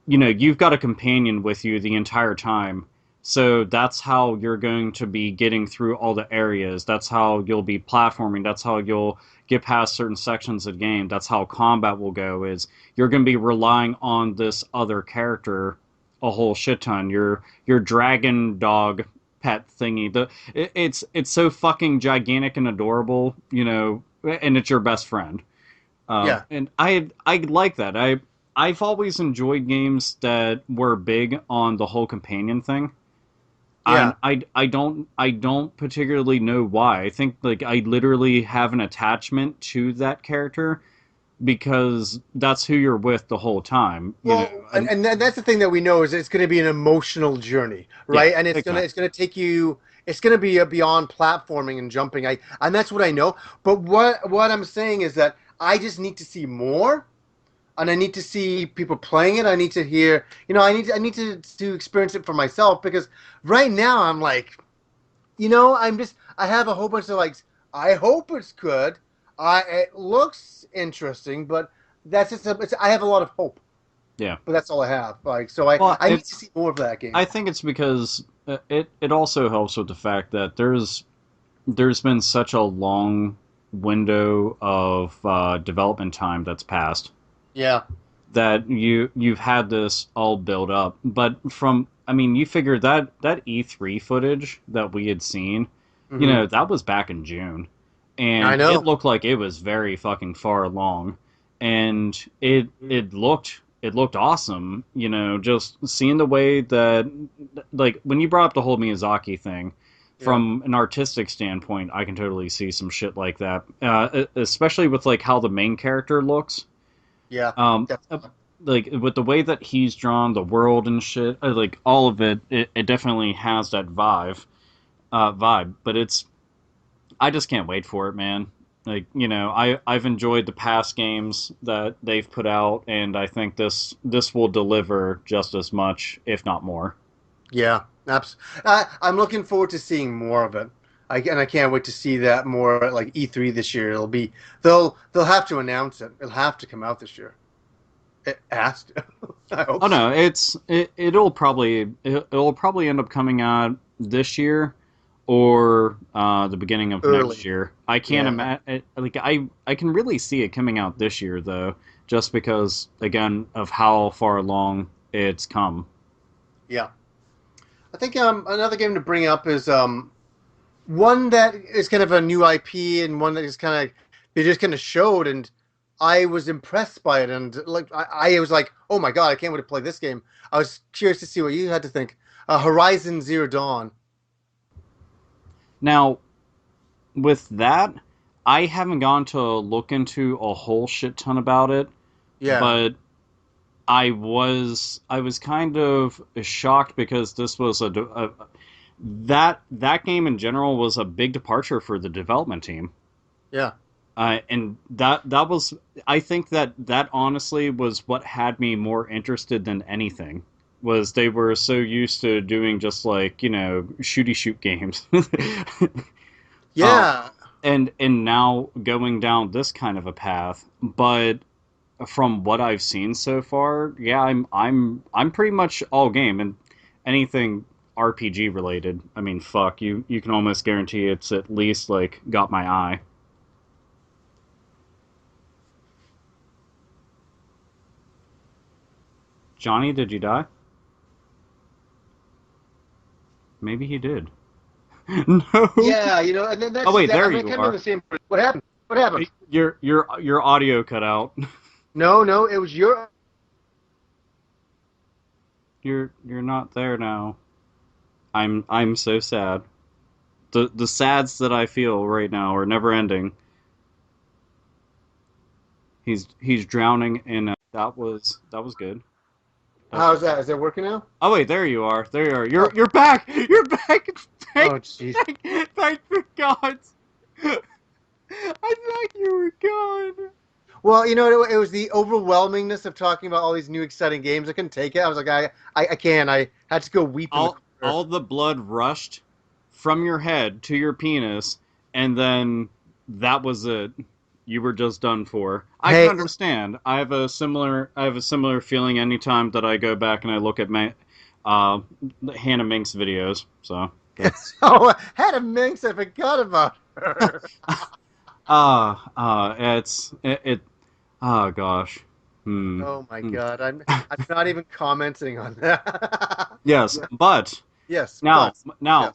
you've got a companion with you the entire time. So that's how you're going to be getting through all the areas. That's how you'll be platforming. That's how you'll get past certain sections of the game. That's how combat will go, is you're going to be relying on this other character a whole shit ton. Your dragon dog pet thingy. It's so fucking gigantic and adorable, and it's your best friend. yeah, And I like that. I've always enjoyed games that were big on the whole companion thing. yeah. I don't particularly know why. I think like I literally have an attachment to that character because that's who you're with the whole time. Well, and that's the thing that we know is it's going to be an emotional journey, Yeah, right? And it's big gonna time. it's gonna take you. It's going to be beyond platforming and jumping. And that's what I know. But what I'm saying is that I just need to see more, and I need to see people playing it. I need to hear. I need to experience it for myself because right now I'm like, I have a whole bunch of like. I hope it's good. It looks interesting, but that's I have a lot of hope, Yeah. but that's all I have. Like, so I Well, I need to see more of that game. I think it's because it also helps with the fact that there's been such a long window of development time that's passed Yeah. that you've had this all build up. But I mean, you figure that E3 footage that we had seen, Hmm. that was back in June, I and it know. looked like it was very fucking far along, and it looked awesome. Just seeing the way that, like, when you brought up the whole Miyazaki thing. Yeah. From an artistic standpoint, I can totally see some shit like that, especially with like how the main character looks. Yeah. Um, uh, Definitely. like with the way that he's drawn the world and shit, like all of it definitely has that vibe. But I just can't wait for it, man. Like I've enjoyed the past games that they've put out, and I think this will deliver just as much, if not more. Yeah. I'm looking forward to seeing more of it. I can't wait to see that more at like E3 this year. They'll have to announce it. It'll have to come out this year. It has to. I hope Oh so. no, it'll probably end up coming out this year or the beginning of next Early. year. I can't Yeah. imagine. Like I can really see it coming out this year though, just because again of how far along it's come. Yeah. I think another game to bring up is one that is kind of a new IP and one that is kind of they just kind of showed and I was impressed by it and like I was like, oh my god, I can't wait to play this game. I was curious to see what you had to think. Horizon Zero Dawn. Now with that, I haven't gone to look into a whole shit ton about it, Yeah. but I was kind of shocked because this was that game in general was a big departure for the development team. Yeah. And that was I think that honestly was what had me more interested than anything was they were so used to doing just like shooty shoot games. uh, Yeah. and now going down this kind of a path, but from what I've seen so far, yeah, I'm pretty much all game and anything RPG related. I mean, fuck, you can almost guarantee it's at least like got my eye. Johnny, did you die? Maybe he did. No. Yeah, and then Oh that's wait, that, there I'm you kind of in are. the same. What happened? What happened? Your audio cut out. No, no, it was your. You're not there now. I'm so sad. The sads that I feel right now are never ending. He's drowning in that was good. How's that? Is that working now? Oh wait, there you are. There you are. Oh, You're back. You're back. Thank oh, jeez. thank the gods. I thought you were gone. Well, it was the overwhelmingness of talking about all these new exciting games. I couldn't take it. I was like, I can't. I had to go weep in the corner. All the blood rushed from your head to your penis, and then that was it. You were just done for. I Hey, can understand. I have a similar feeling anytime that I go back and I look at uh, Hannah Mink's videos. So that's oh, Hannah Minx, I forgot about her. it. Oh gosh. Hmm. Oh my Hmm. God, I'm not even commenting on that. Yes, Yeah, but yes, now, but yes,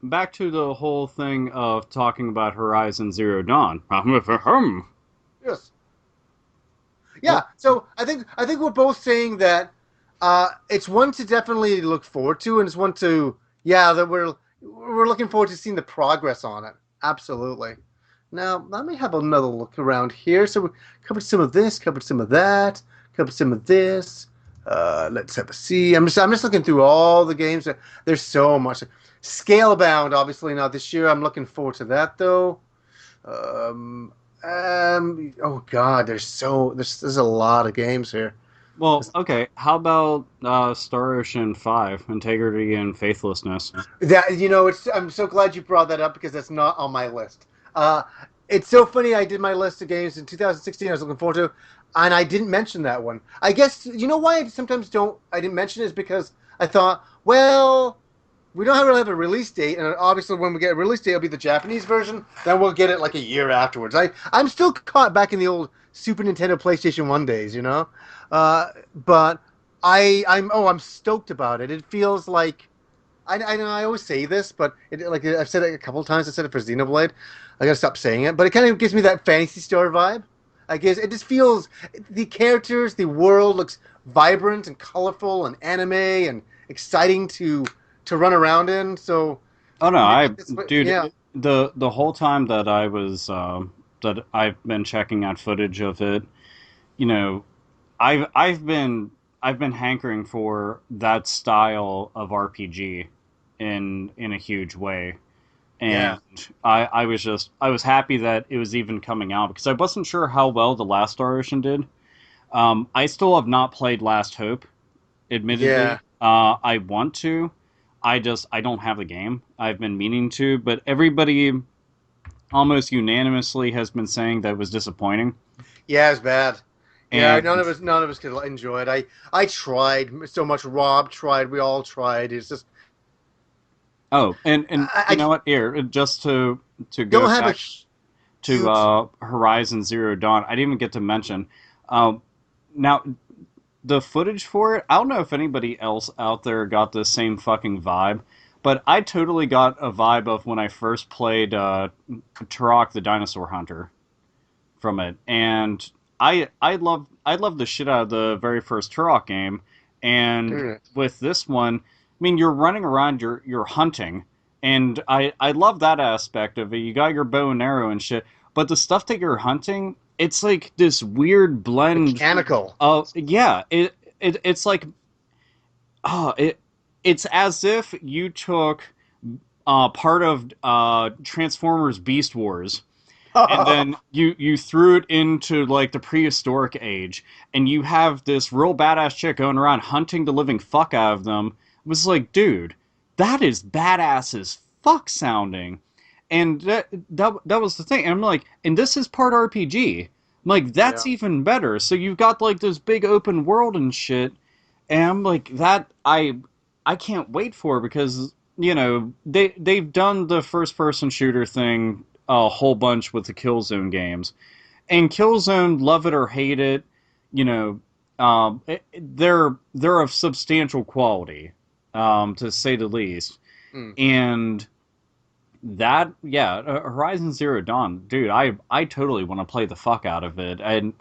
back to the whole thing of talking about Horizon Zero Dawn. yes. Yeah, Well, so I think we're both saying that it's one to definitely look forward to, and it's one to that we're looking forward to seeing the progress on it. Absolutely. Now let me have another look around here. So we covered some of this, covered some of that, covered some of this. Let's have a see. I'm just looking through all the games. There's so much. Scalebound, obviously not this year. I'm looking forward to that though. Oh God, there's a lot of games here. well, okay. How about Star Ocean 5, Integrity and Faithlessness? That I'm so glad you brought that up because that's not on my list. Uh, it's so funny. I did my list of games in 2016. I was looking forward to, and I didn't mention that one. I guess you know why I sometimes don't. I didn't mention it is because I thought, well, we don't really have a release date, and obviously when we get a release date, it'll be the Japanese version. Then we'll get it like a year afterwards. I'm still caught back in the old Super Nintendo, PlayStation 1 days. But I'm stoked about it. It feels like I know I always say this, but like I've said it a couple of times. I said it for Xenoblade. I gotta stop saying it, but it kind of gives me that Fantasy Star vibe. I guess it just feels the characters, the world looks vibrant and colorful and anime and exciting to run around in. So Oh no, yeah, dude, the whole time that that I've been checking out footage of it, you know, I've been hankering for that style of RPG in a huge way. yeah, And I was happy that it was even coming out because I wasn't sure how well the last Star Ocean did. I still have not played Last Hope, admittedly. yeah, I want to. I don't have the game. I've been meaning to, but everybody almost unanimously has been saying that it was disappointing. Yeah, it's bad. Yeah, And none of us could enjoy it. I tried so much. Rob tried. We all tried. It's just and you I know what? Here, just to go don't have a back to huge. Horizon Zero Dawn, I didn't even get to mention. Um, now the footage for it, I don't know if anybody else out there got the same fucking vibe, but I totally got a vibe of when I first played Turok the Dinosaur Hunter from it, and I love the shit out of the very first Turok game, and with this one, I mean you're running around, you're hunting, and I love that aspect of it. You got your bow and arrow and shit, but the stuff that you're hunting, it's like this weird blend Mechanical. of yeah, it's like oh it's as if you took part of Transformers Beast Wars and then you threw it into like the prehistoric age, and you have this real badass chick going around hunting the living fuck out of them. It was like, dude, that is badass as fuck sounding, and that was the thing. And I'm like, and this is part RPG. I'm like, that's Yeah. even better. So you've got like this big open world and shit, and I'm like, that I can't wait for, because you know they've done the first person shooter thing a whole bunch with the Killzone games, and Killzone, love it or hate it, you know, they're of substantial quality, to say the least, Mm. and that yeah, Horizon Zero Dawn, dude, I totally want to play the fuck out of it, and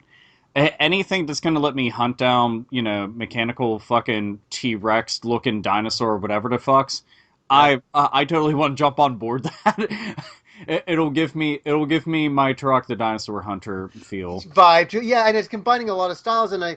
anything that's gonna let me hunt down, you know, mechanical fucking T-Rex looking dinosaur or whatever the fucks, Yeah. I totally want to jump on board that. It'll give me my Turok the Dinosaur Hunter feel. Vibe too. Yeah, and it's combining a lot of styles. And I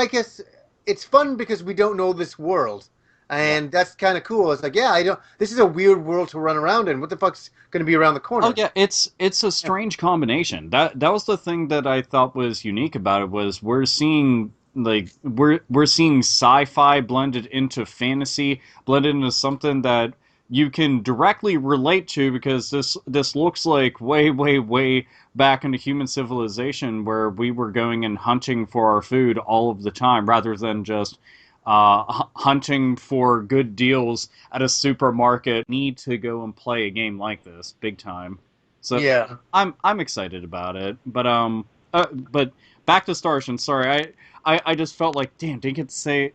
guess it's fun because we don't know this world, Yeah. and that's kind of cool. It's like, yeah, I don't. This is a weird world to run around in. What the fuck's going to be around the Oh corner? yeah, it's a strange combination. That was the thing that I thought was unique about it, was we're seeing like we're seeing sci-fi blended into fantasy, blended into something that you can directly relate to, because this looks like way back into human civilization, where we were going and hunting for our food all of the time, rather than just hunting for good deals at a supermarket. Need to go and play a game like this big time. So Yeah. I'm excited about it. But back to Star Ocean. Sorry, I just felt like, damn, didn't get to say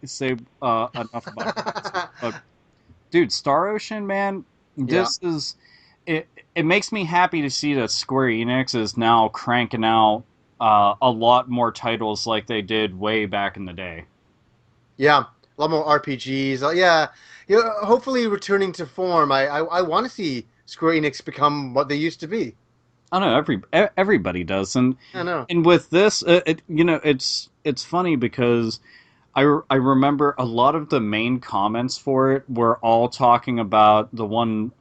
enough about Horizon. But dude, Star Ocean, man, Yeah. this is it. It makes me happy to see that Square Enix is now cranking out a lot more titles like they did way back in the day. Yeah. A lot more RPGs. Yeah. Hopefully returning to form. I want to see Square Enix become what they used to be. I know everybody does, I know. and with this, you know, it's funny because I remember a lot of the main comments for it were all talking about the one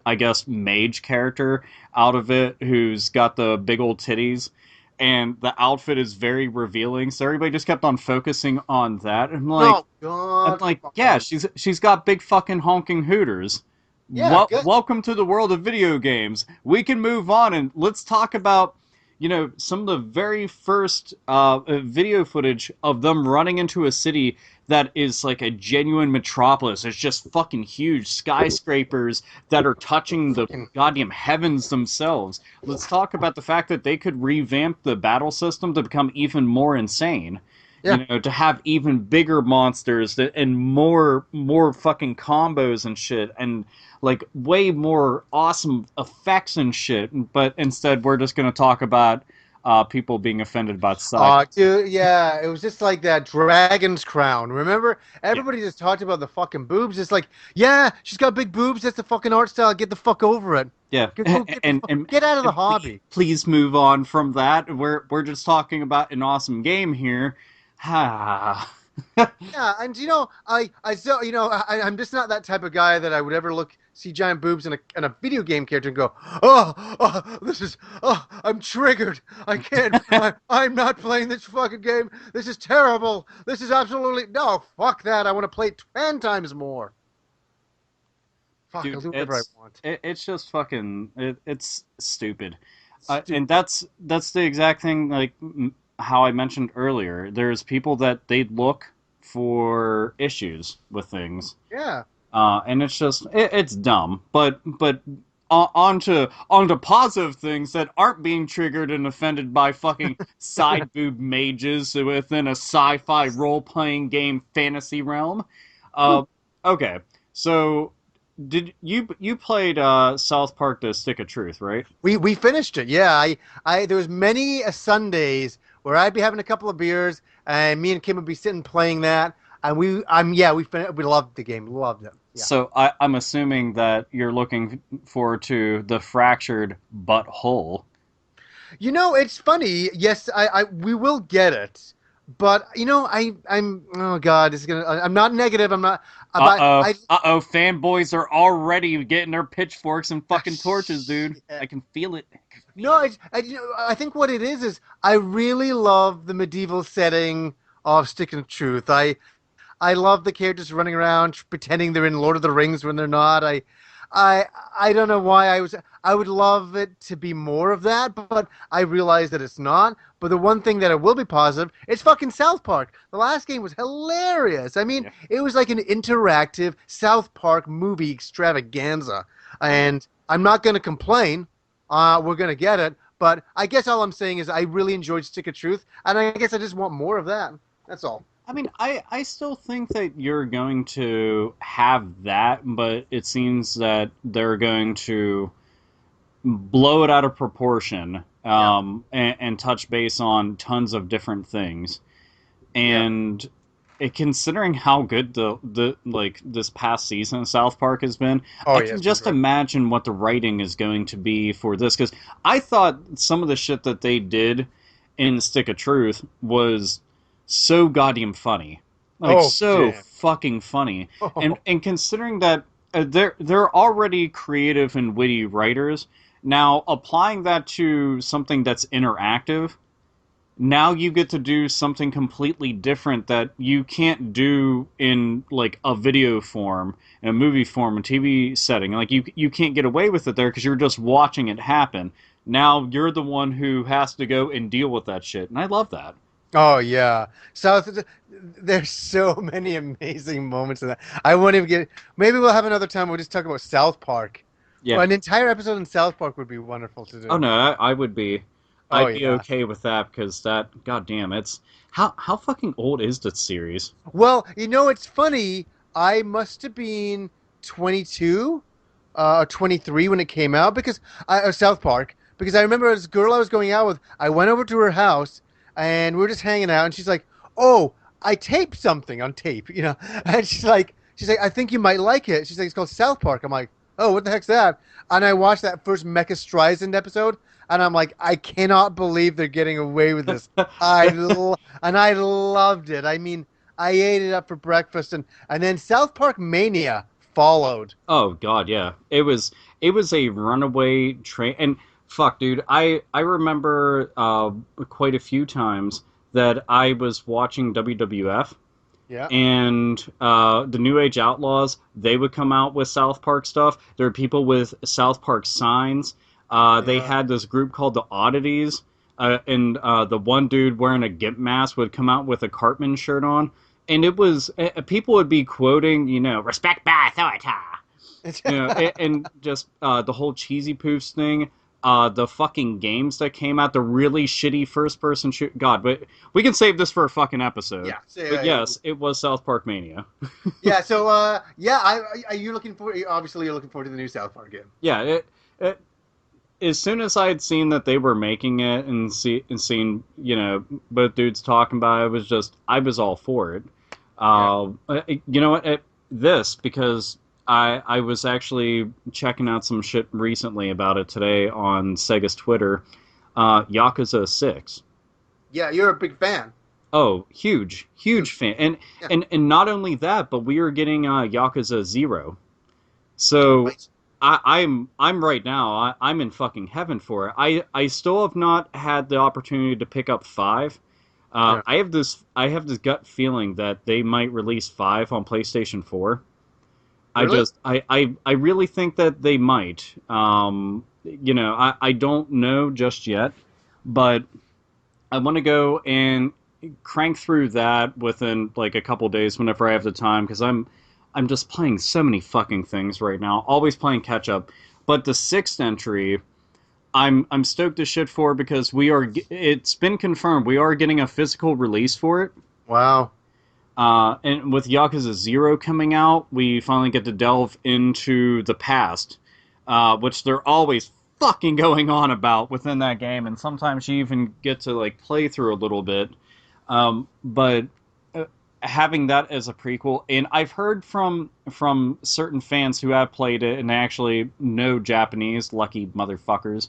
I guess mage character out of it, who's got the big old titties, and the outfit is very revealing. So everybody just kept on focusing on that. Oh I'm God. like, Come yeah, on. she's got big fucking honking hooters. Yeah. Good. Welcome to the world of video games. We can move on and let's talk about, you know, some of the very first video footage of them running into a city that is like a genuine metropolis. It's just fucking huge skyscrapers that are touching the Fucking goddamn heavens themselves. Let's talk about the fact that they could revamp the battle system to become even more insane. yeah. You know, to have even bigger monsters and more fucking combos and shit, and like way more awesome effects and shit. But instead, we're just going to talk about people being offended about Oh, sex. dude, yeah, it was just like that dragon's crown. Remember? Yeah. Everybody just talked about the fucking boobs. It's like, yeah, she's got big boobs. That's the fucking art style. Get the fuck over it. Yeah, Go get and and get out of the and hobby. please move on from that. We're just talking about an awesome game here. Ah. Yeah, and I'm just not that type of guy that I would ever see giant boobs in a video game character and go, I'm triggered. I can't. I'm not playing this fucking game. This is terrible. This is absolutely no. Fuck that. I want to play it 10 times more. Fuck, I'll Dude, do whatever I want. it's just fucking it's stupid, Stupid. and that's the exact thing. Like how I mentioned earlier, there's people that they look for issues with things, Yeah. and it's just it's dumb. But onto positive things that aren't being triggered and offended by fucking side boob mages within a sci-fi role-playing game fantasy realm. Uh, okay, so. Did you played South Park: The Stick of Truth, right? We finished it. Yeah, I there was many Sundays where I'd be having a couple of beers and me and Kim would be sitting playing that, and we loved the game, loved it. Yeah. So I'm assuming that you're looking forward to the fractured butthole. It's funny. Yes, we will get it, but I'm oh god, this is gonna. I'm not negative. I'm not. But Fanboys are already getting their pitchforks and fucking torches, dude. Yeah. I can feel it. No, I think what it is I really love the medieval setting of Stick and Truth. I love the characters running around pretending they're in Lord of the Rings when they're not. I don't know why I would love it to be more of that, but I realize that it's not. But the one thing that it will be positive, it's fucking South Park. The last game was hilarious. I mean, Yeah. it was like an interactive South Park movie extravaganza. And I'm not going to complain. We're going to get it. But I guess all I'm saying is I really enjoyed Stick of Truth, and I guess I just want more of that. That's all. I mean, I still think that you're going to have that, but it seems that they're going to blow it out of proportion, Yeah. and touch base on tons of different things. Yeah. And considering how good the like this past season of South Park has been, Oh, I yeah, can it's been just great. imagine what the writing is going to be for this. Because I thought some of the shit that they did in Stick of Truth was so goddamn funny, like Oh, so damn. fucking funny. And considering that they're already creative and witty writers, now applying that to something that's interactive, now you get to do something completely different that you can't do in like a video form, in a movie form, a TV setting. Like you can't get away with it there because you're just watching it happen. Now you're the one who has to go and deal with that shit, and I love that. Oh yeah, there's so many amazing moments in that. I won't even get. Maybe we'll have another time. We'll just talk about South Park. Yeah. Well, an entire episode in South Park would be wonderful to Oh do. no, I would be. Oh I'd be yeah. okay with that because that, goddamn, it's how fucking old is that series? Well, it's funny. I must have been 22, or 23 when it came out South Park, because I remember this girl I was going out with. I went over to her house and we were just hanging out, and she's like, "Oh, I taped something on tape," and she's like, "I think you might like it." She's like, "It's called South Park." I'm like, "Oh, what the heck's that?" And I watched that first Mecha Streisand episode, and I'm like, I cannot believe they're getting away with this. And I loved it. I mean, I ate it up for breakfast, and then South Park Mania followed. Oh god, yeah. It was a runaway train, and fuck, dude, I remember quite a few times that I was watching WWF, Yeah. and the New Age Outlaws, they would come out with South Park stuff. There were people with South Park signs. They Yeah. had this group called the Oddities, and the one dude wearing a gimp mask would come out with a Cartman shirt on, and it was people would be quoting, respect by authority, and just the whole cheesy poofs thing. The fucking games that came out, the really shitty first-person shoot. God, but we can save this for a fucking episode. Yeah. But yes, it was South Park Mania. Yeah. So, yeah. Are you looking for? Obviously, you're looking forward to the new South Park game. Yeah, it as soon as I had seen that they were making it and seen both dudes talking about it, I was all for it. You know what? Because I was actually checking out some shit recently about it today on Sega's Twitter. Yakuza 6. Yeah, you're a big fan. Oh, huge fan, Yeah. and not only that, but we are getting Yakuza 0. So Right. I'm right now. I'm in fucking heaven for it. I still have not had the opportunity to pick up 5. Yeah. I have this gut feeling that they might release 5 on PlayStation 4. Really? I really think that they might. I don't know just yet, but I want to go and crank through that within like a couple days whenever I have the time because I'm just playing so many fucking things right now. Always playing catch up. But the 6th entry, I'm stoked as shit for because it's been confirmed we are getting a physical release for it. Wow. And with Yakuza 0 coming out, we finally get to delve into the past, which they're always fucking going on about within that game, and sometimes you even get to like play through a little bit. But having that as a prequel, and I've heard from certain fans who have played it and actually know Japanese, lucky motherfuckers.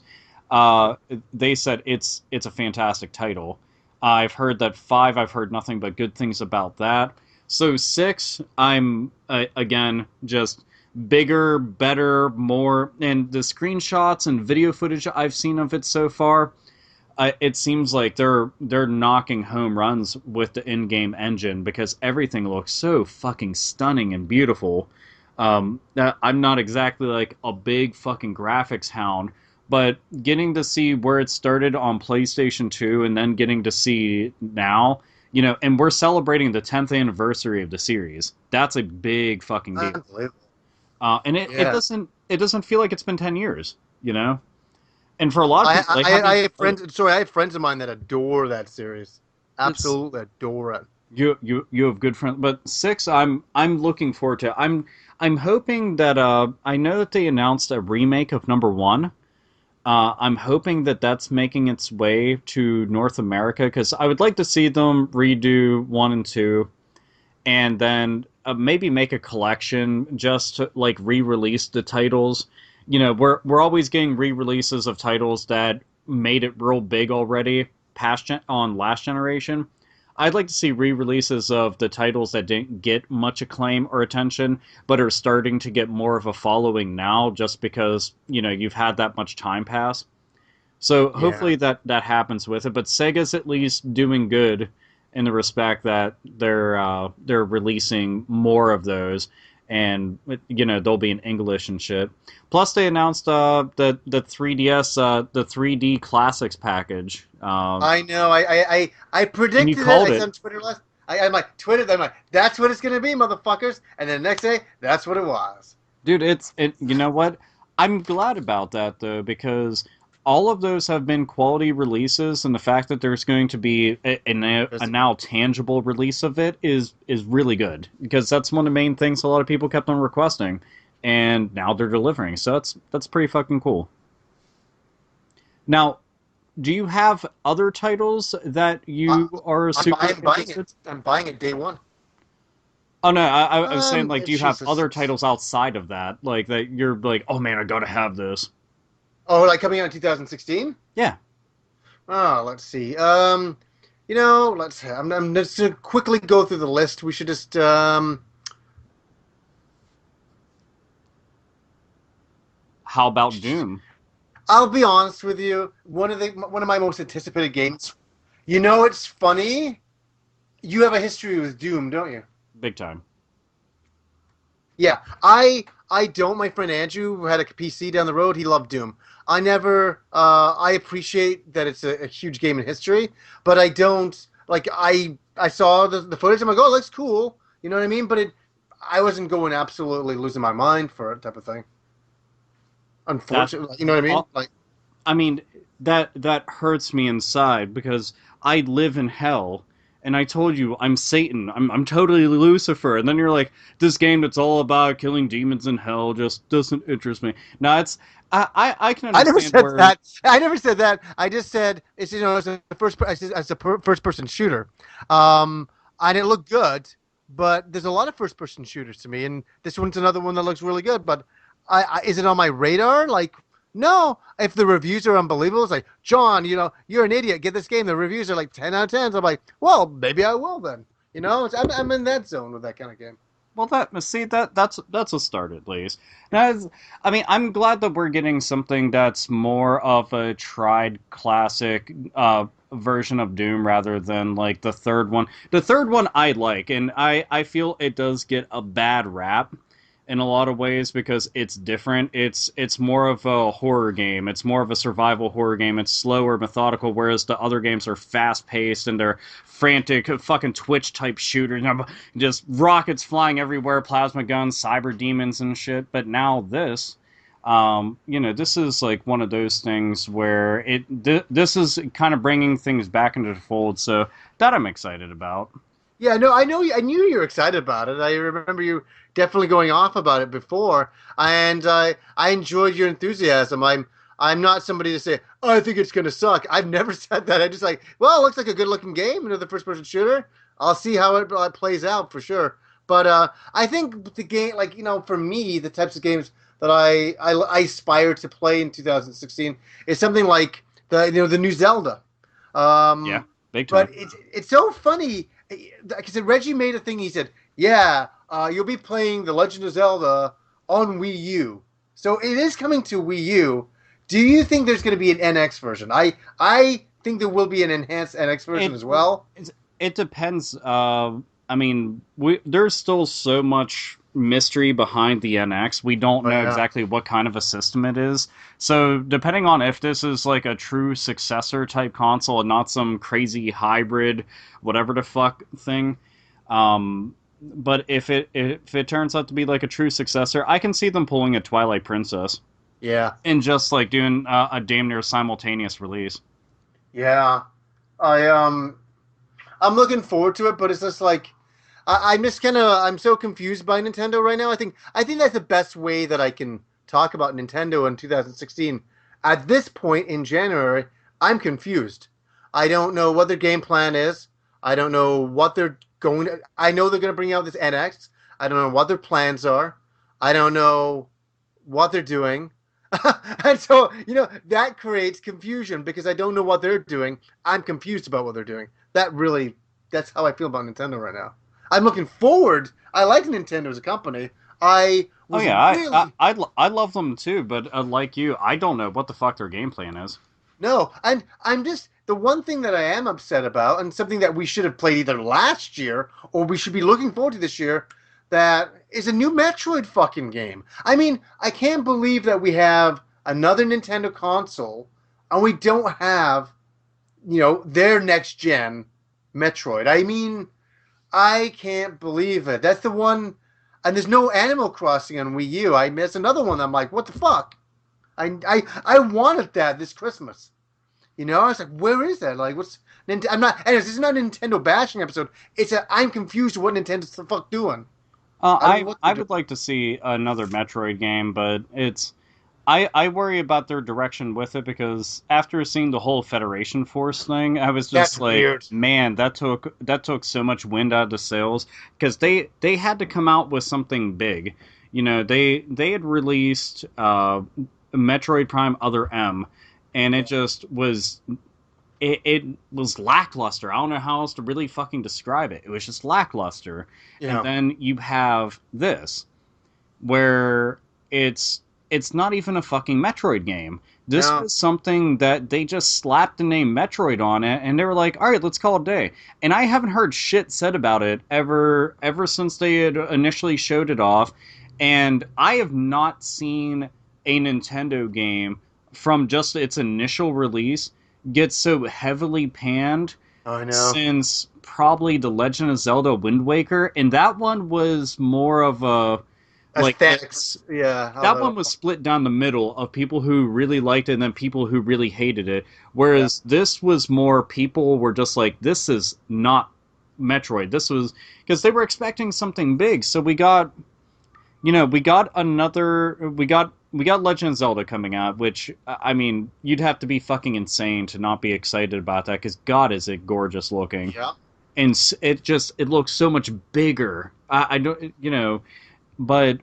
They said it's a fantastic title. I've heard that 5. I've heard nothing but good things about that. So 6, I'm again just bigger, better, more, and the screenshots and video footage I've seen of it so far, it seems like they're knocking home runs with the in-game engine because everything looks so fucking stunning and beautiful. I'm not exactly like a big fucking graphics hound, but getting to see where it started on PlayStation 2 and then getting to see now, and we're celebrating the 10th anniversary of the series. That's a big fucking deal. Unbelievable. And it Yeah. doesn't feel like it's been 10 years, you know? And for a lot of I, people, they I haven't have played it. friends. Sorry, I have friends of mine that adore that series. It's Absolutely adore it. you have good friends, but 6, I'm looking forward to. I'm hoping that I know that they announced a remake of number 1. I'm hoping that that's making its way to North America because I would like to see them redo 1 and 2, and then maybe make a collection just to like re-release the titles. We're always getting re-releases of titles that made it real big already on last generation. I'd like to see re-releases of the titles that didn't get much acclaim or attention, but are starting to get more of a following now, just because you've had that much time pass. So Yeah. hopefully that happens with it. But Sega's at least doing good in the respect that they're releasing more of those, and they'll be in English and shit. Plus, they announced the 3DS the 3D Classics package. I know. I And you predicted it. called I said it. on Twitter last. I'm like Twitter. I'm like, that's what it's gonna be, motherfuckers. And then the next day, that's what it was. Dude, you know what? I'm glad about that though because all of those have been quality releases, and the fact that there's going to be a now tangible release of it is really good because that's one of the main things a lot of people kept on requesting, and now they're delivering. So that's pretty fucking cool. Now, do you have other titles that I, you are I'm super buying interested? it. I'm buying it day one. Oh no, I was saying like, do you have Jesus. other titles outside of that, like that you're like, oh man, I gotta have this. Oh, like coming out in 2016. Yeah. Oh, let's see. Let's. I'm just to quickly go through the list. We should just. How about Doom? I'll be honest with you. One of my most anticipated games. It's funny. You have a history with Doom, don't you? Big time. Yeah, I don't. My friend Andrew, who had a PC down the road, he loved Doom. I never. I appreciate that it's a huge game in history, but I don't like. I saw the footage. I'm like, oh, it looks cool. You know what I mean? But I wasn't going absolutely losing my mind for it type of thing. That Unfortunately, you know what I mean? all- I mean, that hurts me inside because I live in hell, and I told you I'm Satan. I'm totally Lucifer, and then you're like, this game that's all about killing demons in hell just doesn't interest me. Now I can I never understand said where. that. I never said that. I just said it's as a first person shooter, um, and it looked good. But there's a lot of first person shooters to me, and this one's another one that looks really good. But is it on my radar? Like, No, if the reviews are unbelievable, it's like, John, you're an idiot. Get this game. The reviews are like 10 out of 10. So I'm like, well, maybe I will then. I'm in that zone with that kind of game. Well, that's a start at least. I mean, I'm glad that we're getting something that's more of a tried classic version of Doom rather than like the third one. The third one I like, and I feel it does get a bad rap in a lot of ways because it's different. It's more of a horror game. It's more of a survival horror game. It's slower, methodical, whereas the other games are fast paced and they're frantic, fucking Twitch type shooters, just rockets flying everywhere, plasma guns, cyber demons and shit. But now this. This is like one of those things where this is kind of bringing things back into the fold. So that I'm excited about. Yeah, no, I know. I knew you were excited about it. I remember you definitely going off about it before, and I enjoyed your enthusiasm. I'm not somebody to say, oh, I think it's gonna suck. I've never said that. I just like, well, it looks like a good looking game, the first person shooter. I'll see how it plays out for sure. But I think the game, like for me, the types of games that I aspire to play in 2016 is something like the new Zelda. Yeah, big time. But it's so funny. Like I said, Reggie made a thing. He said, "Yeah, you'll be playing The Legend of Zelda on Wii U." So it is coming to Wii U. Do you think there's going to be an NX version? I think there will be an enhanced NX version as well. It depends. I mean, there's still so much mystery behind the NX. We don't know exactly what kind of a system it is. So depending on if this is like a true successor type console and not some crazy hybrid, whatever the fuck thing. But if it turns out to be like a true successor, I can see them pulling a Twilight Princess. Yeah. And just like doing a damn near simultaneous release. Yeah. I'm looking forward to it, but it's just like I'm so confused by Nintendo right now. I think that's the best way that I can talk about Nintendo in 2016. At this point in January, I'm confused. I don't know what their game plan is. I don't know what they're going to. I know they're going to bring out this NX. I don't know what their plans are. I don't know what they're doing. And so, that creates confusion because I don't know what they're doing. I'm confused about what they're doing. That's how I feel about Nintendo right now. I'm looking forward. I like Nintendo as a company. I love them too, but like you, I don't know what the fuck their game plan is. No, and I'm just the one thing that I am upset about, and something that we should have played either last year or we should be looking forward to this year, that is a new Metroid fucking game. I mean, I can't believe that we have another Nintendo console and we don't have, their next gen Metroid. I mean, I can't believe it. That's the one, and there's no Animal Crossing on Wii U. That's another one. I'm like, what the fuck? I wanted that this Christmas. I was like, where is that? Like, what's I'm not. And this is not a Nintendo bashing episode. I'm confused what Nintendo's the fuck doing. I would like to see another Metroid game, but I worry about their direction with it because after seeing the whole Federation Force thing, I was just That's like, weird. Man, that took so much wind out of the sails because they had to come out with something big. They had released Metroid Prime Other M, and it just was. It was lackluster. I don't know how else to really fucking describe it. It was just lackluster. Yeah. And then you have this, where it's not even a fucking Metroid game. This was something that they just slapped the name Metroid on it, and they were like, all right, let's call it a day. And I haven't heard shit said about it ever since they had initially showed it off. And I have not seen a Nintendo game from just its initial release get so heavily panned since probably The Legend of Zelda Wind Waker. And that one was more of a... aesthetics. That one was split down the middle of people who really liked it and then people who really hated it. Whereas this was more people were just like, this is not Metroid. This was because they were expecting something big. So we got Legend of Zelda coming out, which I mean, you'd have to be fucking insane to not be excited about that because God, is it gorgeous looking. Yeah. And it looks so much bigger. I don't, but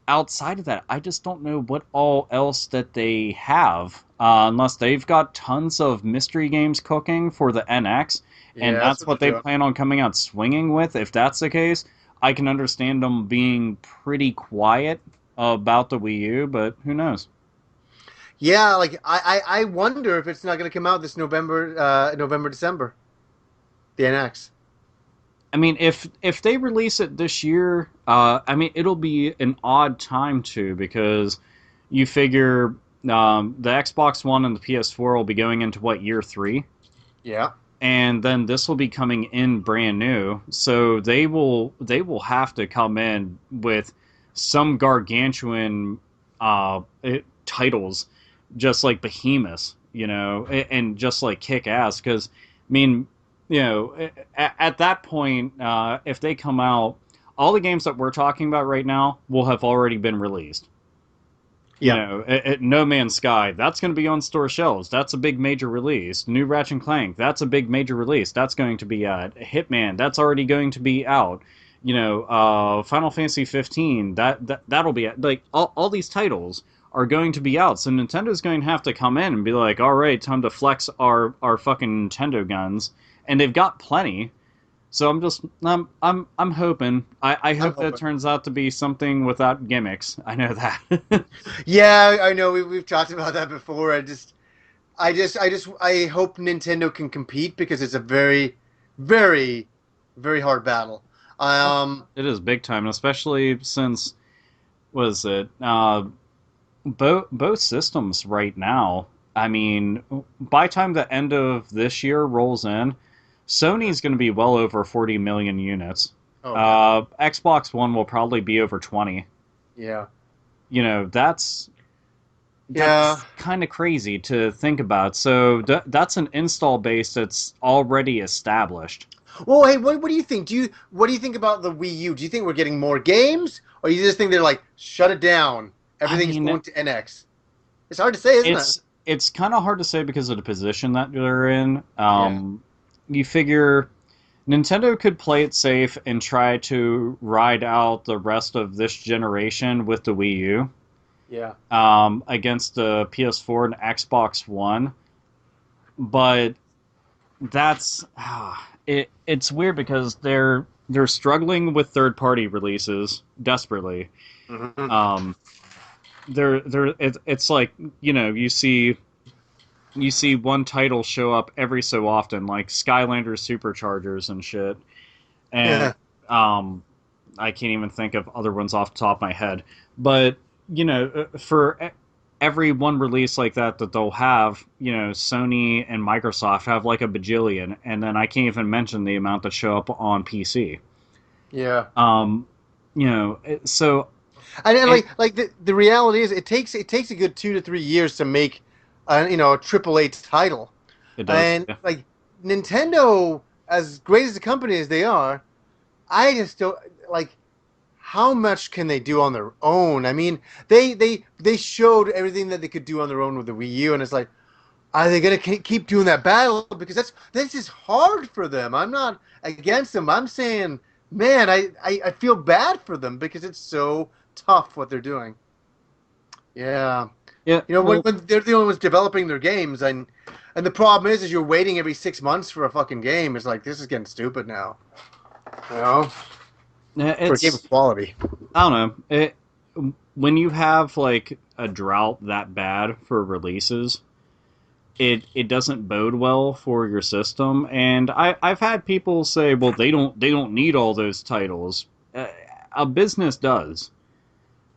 outside of that, I just don't know what all else that they have, unless they've got tons of mystery games cooking for the NX, and Yeah, that's that's what what they they're doing. plan on coming out swinging with. If that's the case, I can understand them being pretty quiet about the Wii U, but who knows? Yeah, like I wonder if it's not going to come out this November, December, the NX. I mean, if they release it this year, I mean, it'll be an odd time too because you figure the Xbox One and the PS4 will be going into what, year three, Yeah. and then this will be coming in brand new, so they will have to come in with some gargantuan titles, just like Behemoth, and just like kick ass. Because I mean, at that point, if they come out, all the games that we're talking about right now will have already been released. Yeah. At No Man's Sky, that's going to be on store shelves. That's a big major release. New Ratchet and Clank, that's a big major release. That's going to be out. Hitman, that's already going to be out. Final Fantasy 15, that'll be out. Like all these titles are going to be out. So Nintendo's going to have to come in and be like, all right, time to flex our fucking Nintendo guns, and they've got plenty. So I'm hoping. I I'm hope that hoping. turns out to be something without gimmicks. I know that. Yeah, I know we've talked about that before. I hope Nintendo can compete because it's a very, very, very hard battle. It is big time, especially since was it both systems right now. I mean, by the time the end of this year rolls in, Sony's going to be well over 40 million units. Oh god. Xbox One will probably be over 20. Yeah. That's Yeah. kind of crazy to think about. So that's an install base that's already established. Well, hey, what do you think? What do you think about the Wii U? Do you think we're getting more games, or you just think they're like shut it down? I Everything's mean, going to NX. It's hard to say, isn't it? it's kind of hard to say because of the position that they're in. Yeah. You figure Nintendo could play it safe and try to ride out the rest of this generation with the Wii U, Yeah. against the PS4 and Xbox One, but that's it's weird because they're struggling with third party releases desperately. Hmm. Um, it's like you see one title show up every so often, like Skylanders Superchargers and shit, and Yeah. um, I can't even think of other ones off the top of my head. But for every one release like that they'll have, Sony and Microsoft have like a bajillion, and then I can't even mention the amount that show up on PC. Yeah. Um, so And it, like the reality is, it takes a good 2 to 3 years to make a AAA title, it does. and Yeah. like Nintendo, as great as a company as they are, I just don't like how much can they do on their own. I mean, they showed everything that they could do on their own with the Wii U, and it's like, are they gonna keep doing that battle? Because that's just hard for them. I'm not against them. I'm saying, man, I feel bad for them because it's so tough what they're doing. Yeah. Yeah, well, When they're the only ones developing their games, and the problem is you're waiting every 6 months for a fucking game. It's like this is getting stupid now. You know, for a game it's of quality. I don't know. When you have like a drought that bad for releases, it doesn't bode well for your system. And I've had people say, well, they don't need all those titles. A business does.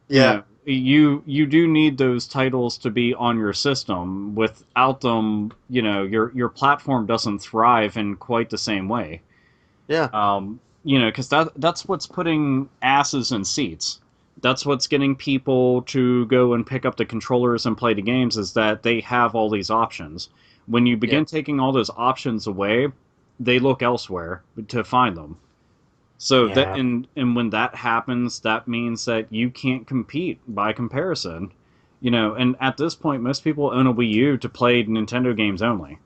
Yeah, You do need those titles to be on your system. Without them, your platform doesn't thrive in quite the same way. yeah, Because that's what's putting asses in seats. That's what's getting people to go and pick up the controllers and play the games, is that they have all these options. When you yeah, begin taking all those options away, they look elsewhere to find them. So that yeah. and when that happens, that means that you can't compete by comparison. And at this point, most people own a Wii U to play Nintendo games only.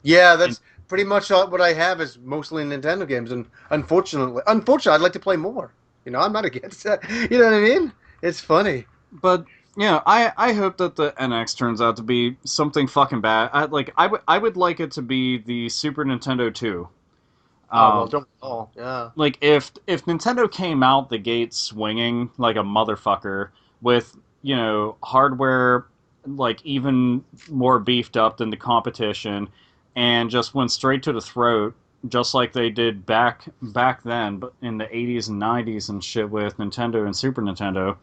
Yeah, And that's pretty much all, what I have is mostly Nintendo games, and unfortunately, I'd like to play more. You know, I'm not against that. You know what I mean? It's funny. But yeah, I hope that the NX turns out to be something fucking bad. I would like it to be the Super Nintendo 2. Oh well, Um, don't. Oh yeah. like if Nintendo came out the gate swinging like a motherfucker with hardware like even more beefed up than the competition, and just went straight to the throat, just like they did back then, but in the 80s and 90s and shit with Nintendo and Super Nintendo,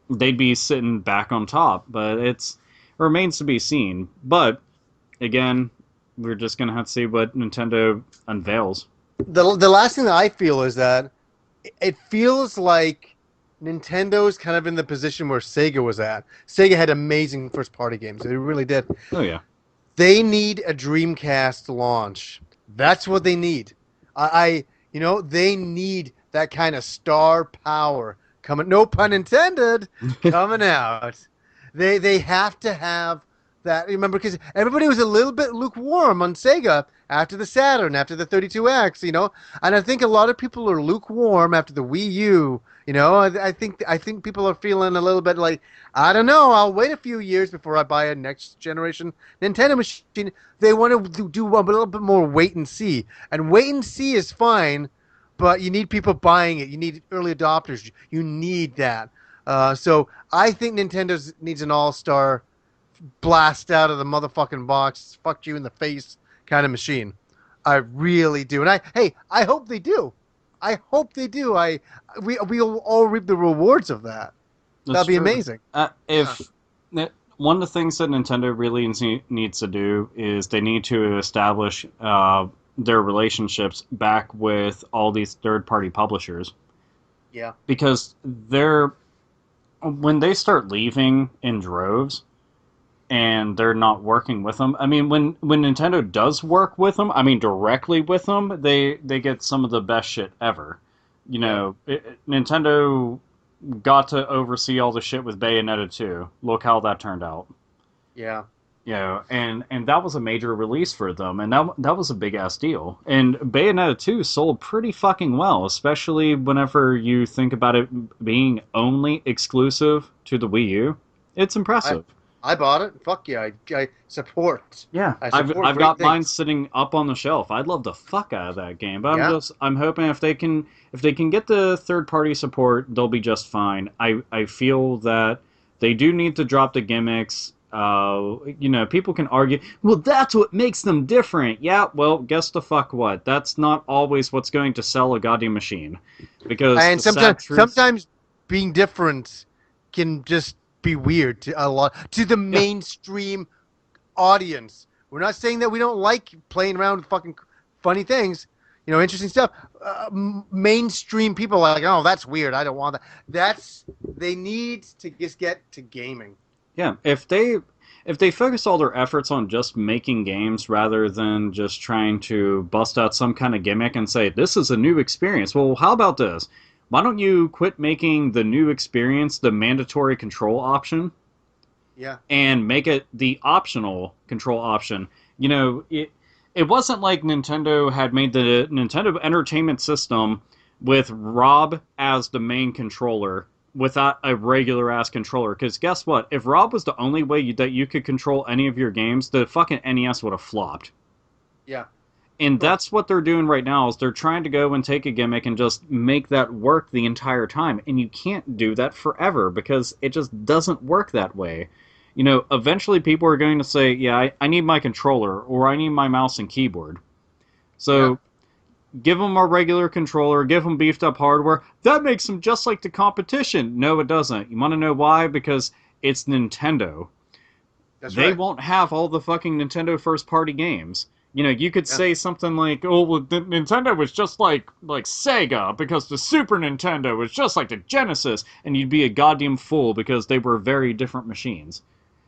they'd be sitting back on top. But it remains to be seen. But again, we're just gonna have to see what Nintendo unveils. The last thing that I feel is that it feels like Nintendo's kind of in the position where Sega was at. Sega had amazing first party games. They really did. Oh yeah. They need a Dreamcast launch. That's what they need. They need that kind of star power coming. No pun intended. Coming out. They have to have that. Remember, because everybody was a little bit lukewarm on Sega after the Saturn, after the 32X. And I think a lot of people are lukewarm after the Wii U. I think people are feeling a little bit like, I don't know. I'll wait a few years before I buy a next generation Nintendo machine. They want to do a little bit more wait and see, and wait and see is fine, but you need people buying it. You need early adopters. You need that. So I think Nintendo needs an all-star blast out of the motherfucking box, fuck you in the face kind of machine. I really do, and I hope they do. I hope they do. We'll all reap the rewards of that. That's That'd be true. amazing. One of the things that Nintendo really needs to do is they need to establish their relationships back with all these third-party publishers. Yeah. Because when they start leaving in droves and they're not working with them. I mean, when Nintendo does work with them, I mean directly with them, they get some of the best shit ever. Nintendo got to oversee all the shit with Bayonetta 2. Look how that turned out. Yeah. And that was a major release for them, and that was a big ass deal. And Bayonetta 2 sold pretty fucking well, especially whenever you think about it being only exclusive to the Wii U. It's impressive. I bought it. Fuck yeah, I support. Yeah, I've got mine sitting up on the shelf. I'd love the fuck out of that game, but I'm hoping if they can get the third party support, they'll be just fine. I feel that they do need to drop the gimmicks. People can argue, well, that's what makes them different. Yeah, well, guess the fuck what? That's not always what's going to sell a goddamn machine, because sometimes being different can just be weird to the mainstream audience. We're not saying that we don't like playing around with fucking funny things, interesting stuff. Mainstream people are like, oh, that's weird. I don't want that. They need to just get to gaming. Yeah, if they focus all their efforts on just making games rather than just trying to bust out some kind of gimmick and say, this is a new experience. Well, how about this? Why don't you quit making the new experience the mandatory control option? Yeah. And make it the optional control option. It wasn't like Nintendo had made the Nintendo Entertainment System with Rob as the main controller without a regular ass controller. Because guess what? If Rob was the only way that you could control any of your games, the fucking NES would have flopped. Yeah. And that's what they're doing right now, is they're trying to go and take a gimmick and just make that work the entire time. And you can't do that forever, because it just doesn't work that way. Eventually people are going to say, yeah, I need my controller, or I need my mouse and keyboard. So give them a regular controller, give them beefed up hardware. That makes them just like the competition. No, it doesn't. You want to know why? Because it's Nintendo. They won't have all the fucking Nintendo first party games. You could say something like, oh, well, the Nintendo was just like Sega, because the Super Nintendo was just like the Genesis, and you'd be a goddamn fool, because they were very different machines.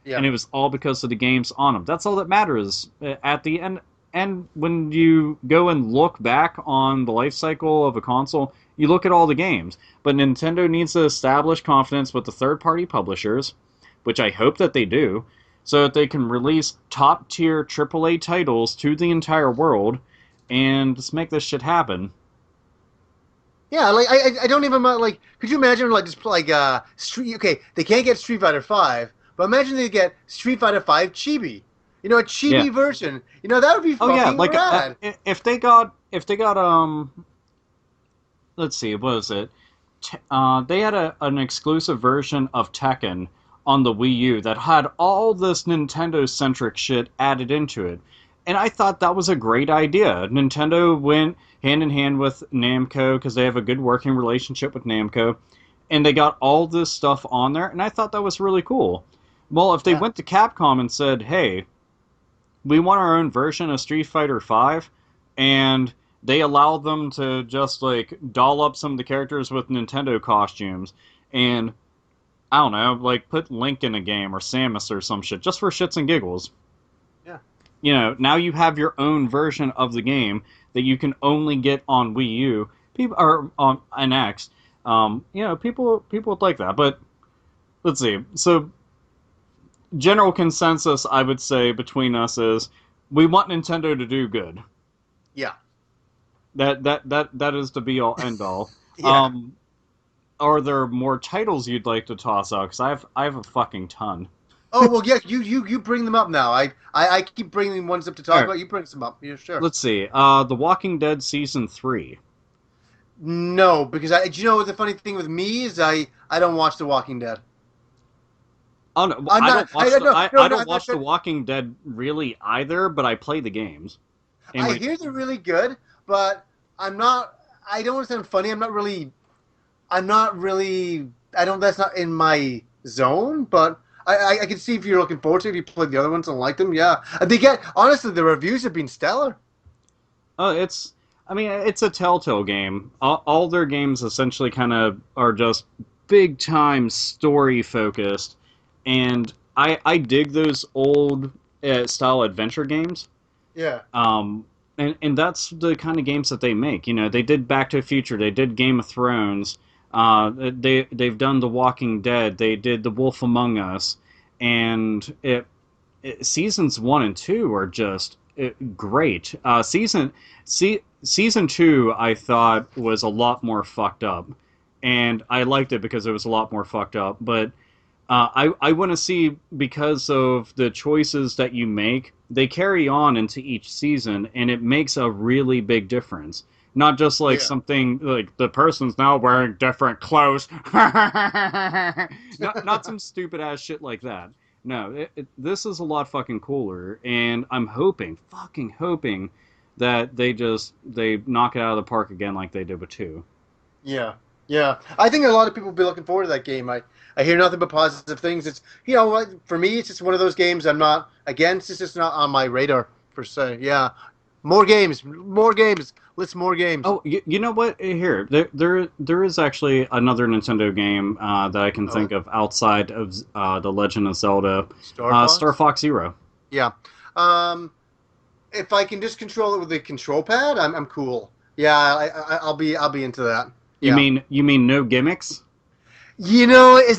Yeah. And it was all because of the games on them. That's all that matters at the end. And when you go and look back on the life cycle of a console, you look at all the games. But Nintendo needs to establish confidence with the third-party publishers, which I hope that they do, so that they can release top-tier AAA titles to the entire world and just make this shit happen. Yeah, like I don't even like. Could you imagine like just like Street? Okay, they can't get Street Fighter Five, but imagine they get Street Fighter Five Chibi. You know, a Yeah. chibi version. You know, that would be Oh yeah, fucking like rad. if they got let's see, what was it? They had an exclusive version of Tekken on the Wii U that had all this Nintendo centric shit added into it. And I thought that was a great idea. Nintendo went hand in hand with Namco because they have a good working relationship with Namco. And they got all this stuff on there, and I thought that was really cool. Well, if they Yeah, went to Capcom and said, hey, we want our own version of Street Fighter V, and they allowed them to just like doll up some of the characters with Nintendo costumes, and I don't know, like put Link in a game or Samus or some shit just for shits and giggles. yeah, You know, now you have your own version of the game that you can only get on Wii U, people or on NX. You know, people would like that, but let's see. So general consensus, I would say, between us is we want Nintendo to do good. yeah, That is the be all end all. yeah. Are there more titles you'd like to toss out? Because I have a fucking ton. Oh well, yeah. You bring them up now. I keep bringing ones up to talk All right, about. You bring some up. Yeah, sure. let's see. The Walking Dead season 3. No, because do you know what the funny thing with me is I don't watch The Walking Dead. Oh no, I'm I not. don't watch I the no I, no I no. don't I'm not watch The trying. Walking Dead really either, but I play the games. And I like, hear they're really good, but I'm not. I don't want to sound funny. I'm not really. I'm not really. I don't. That's not in my zone. But I can see if you're looking forward to it, if you played the other ones and like them. Yeah, they get honestly the reviews have been stellar. it's I mean it's a Telltale game. All their games essentially kind of are just big time story focused, and I dig those old style adventure games. Yeah. And that's the kind of games that they make. You know, they did Back to the Future, they did Game of Thrones, they've done The Walking Dead, they did The Wolf Among Us, and seasons 1 and 2 are just great. Season 2 I thought was a lot more fucked up, and I liked it because it was a lot more fucked up. But I want to see, because of the choices that you make, they carry on into each season, and it makes a really big difference. Not just like Yeah. something like the person's now wearing different clothes. Not some stupid ass shit like that. No, this is a lot fucking cooler, and I'm fucking hoping that they knock it out of the park again like they did with 2. Yeah, yeah. I think a lot of people will be looking forward to that game. I hear nothing but positive things. It's what for me, it's just one of those games I'm not against. It's just not on my radar per se. Yeah, more games, more games. Let's more games. Oh, you know what? Here, there is actually another Nintendo game that I can Oh, think of outside of the Legend of Zelda, Star Fox. Star Fox Zero. Yeah. If I can just control it with the control pad, I'm cool. Yeah, I'll be into that. You Yeah. mean no gimmicks? Isn't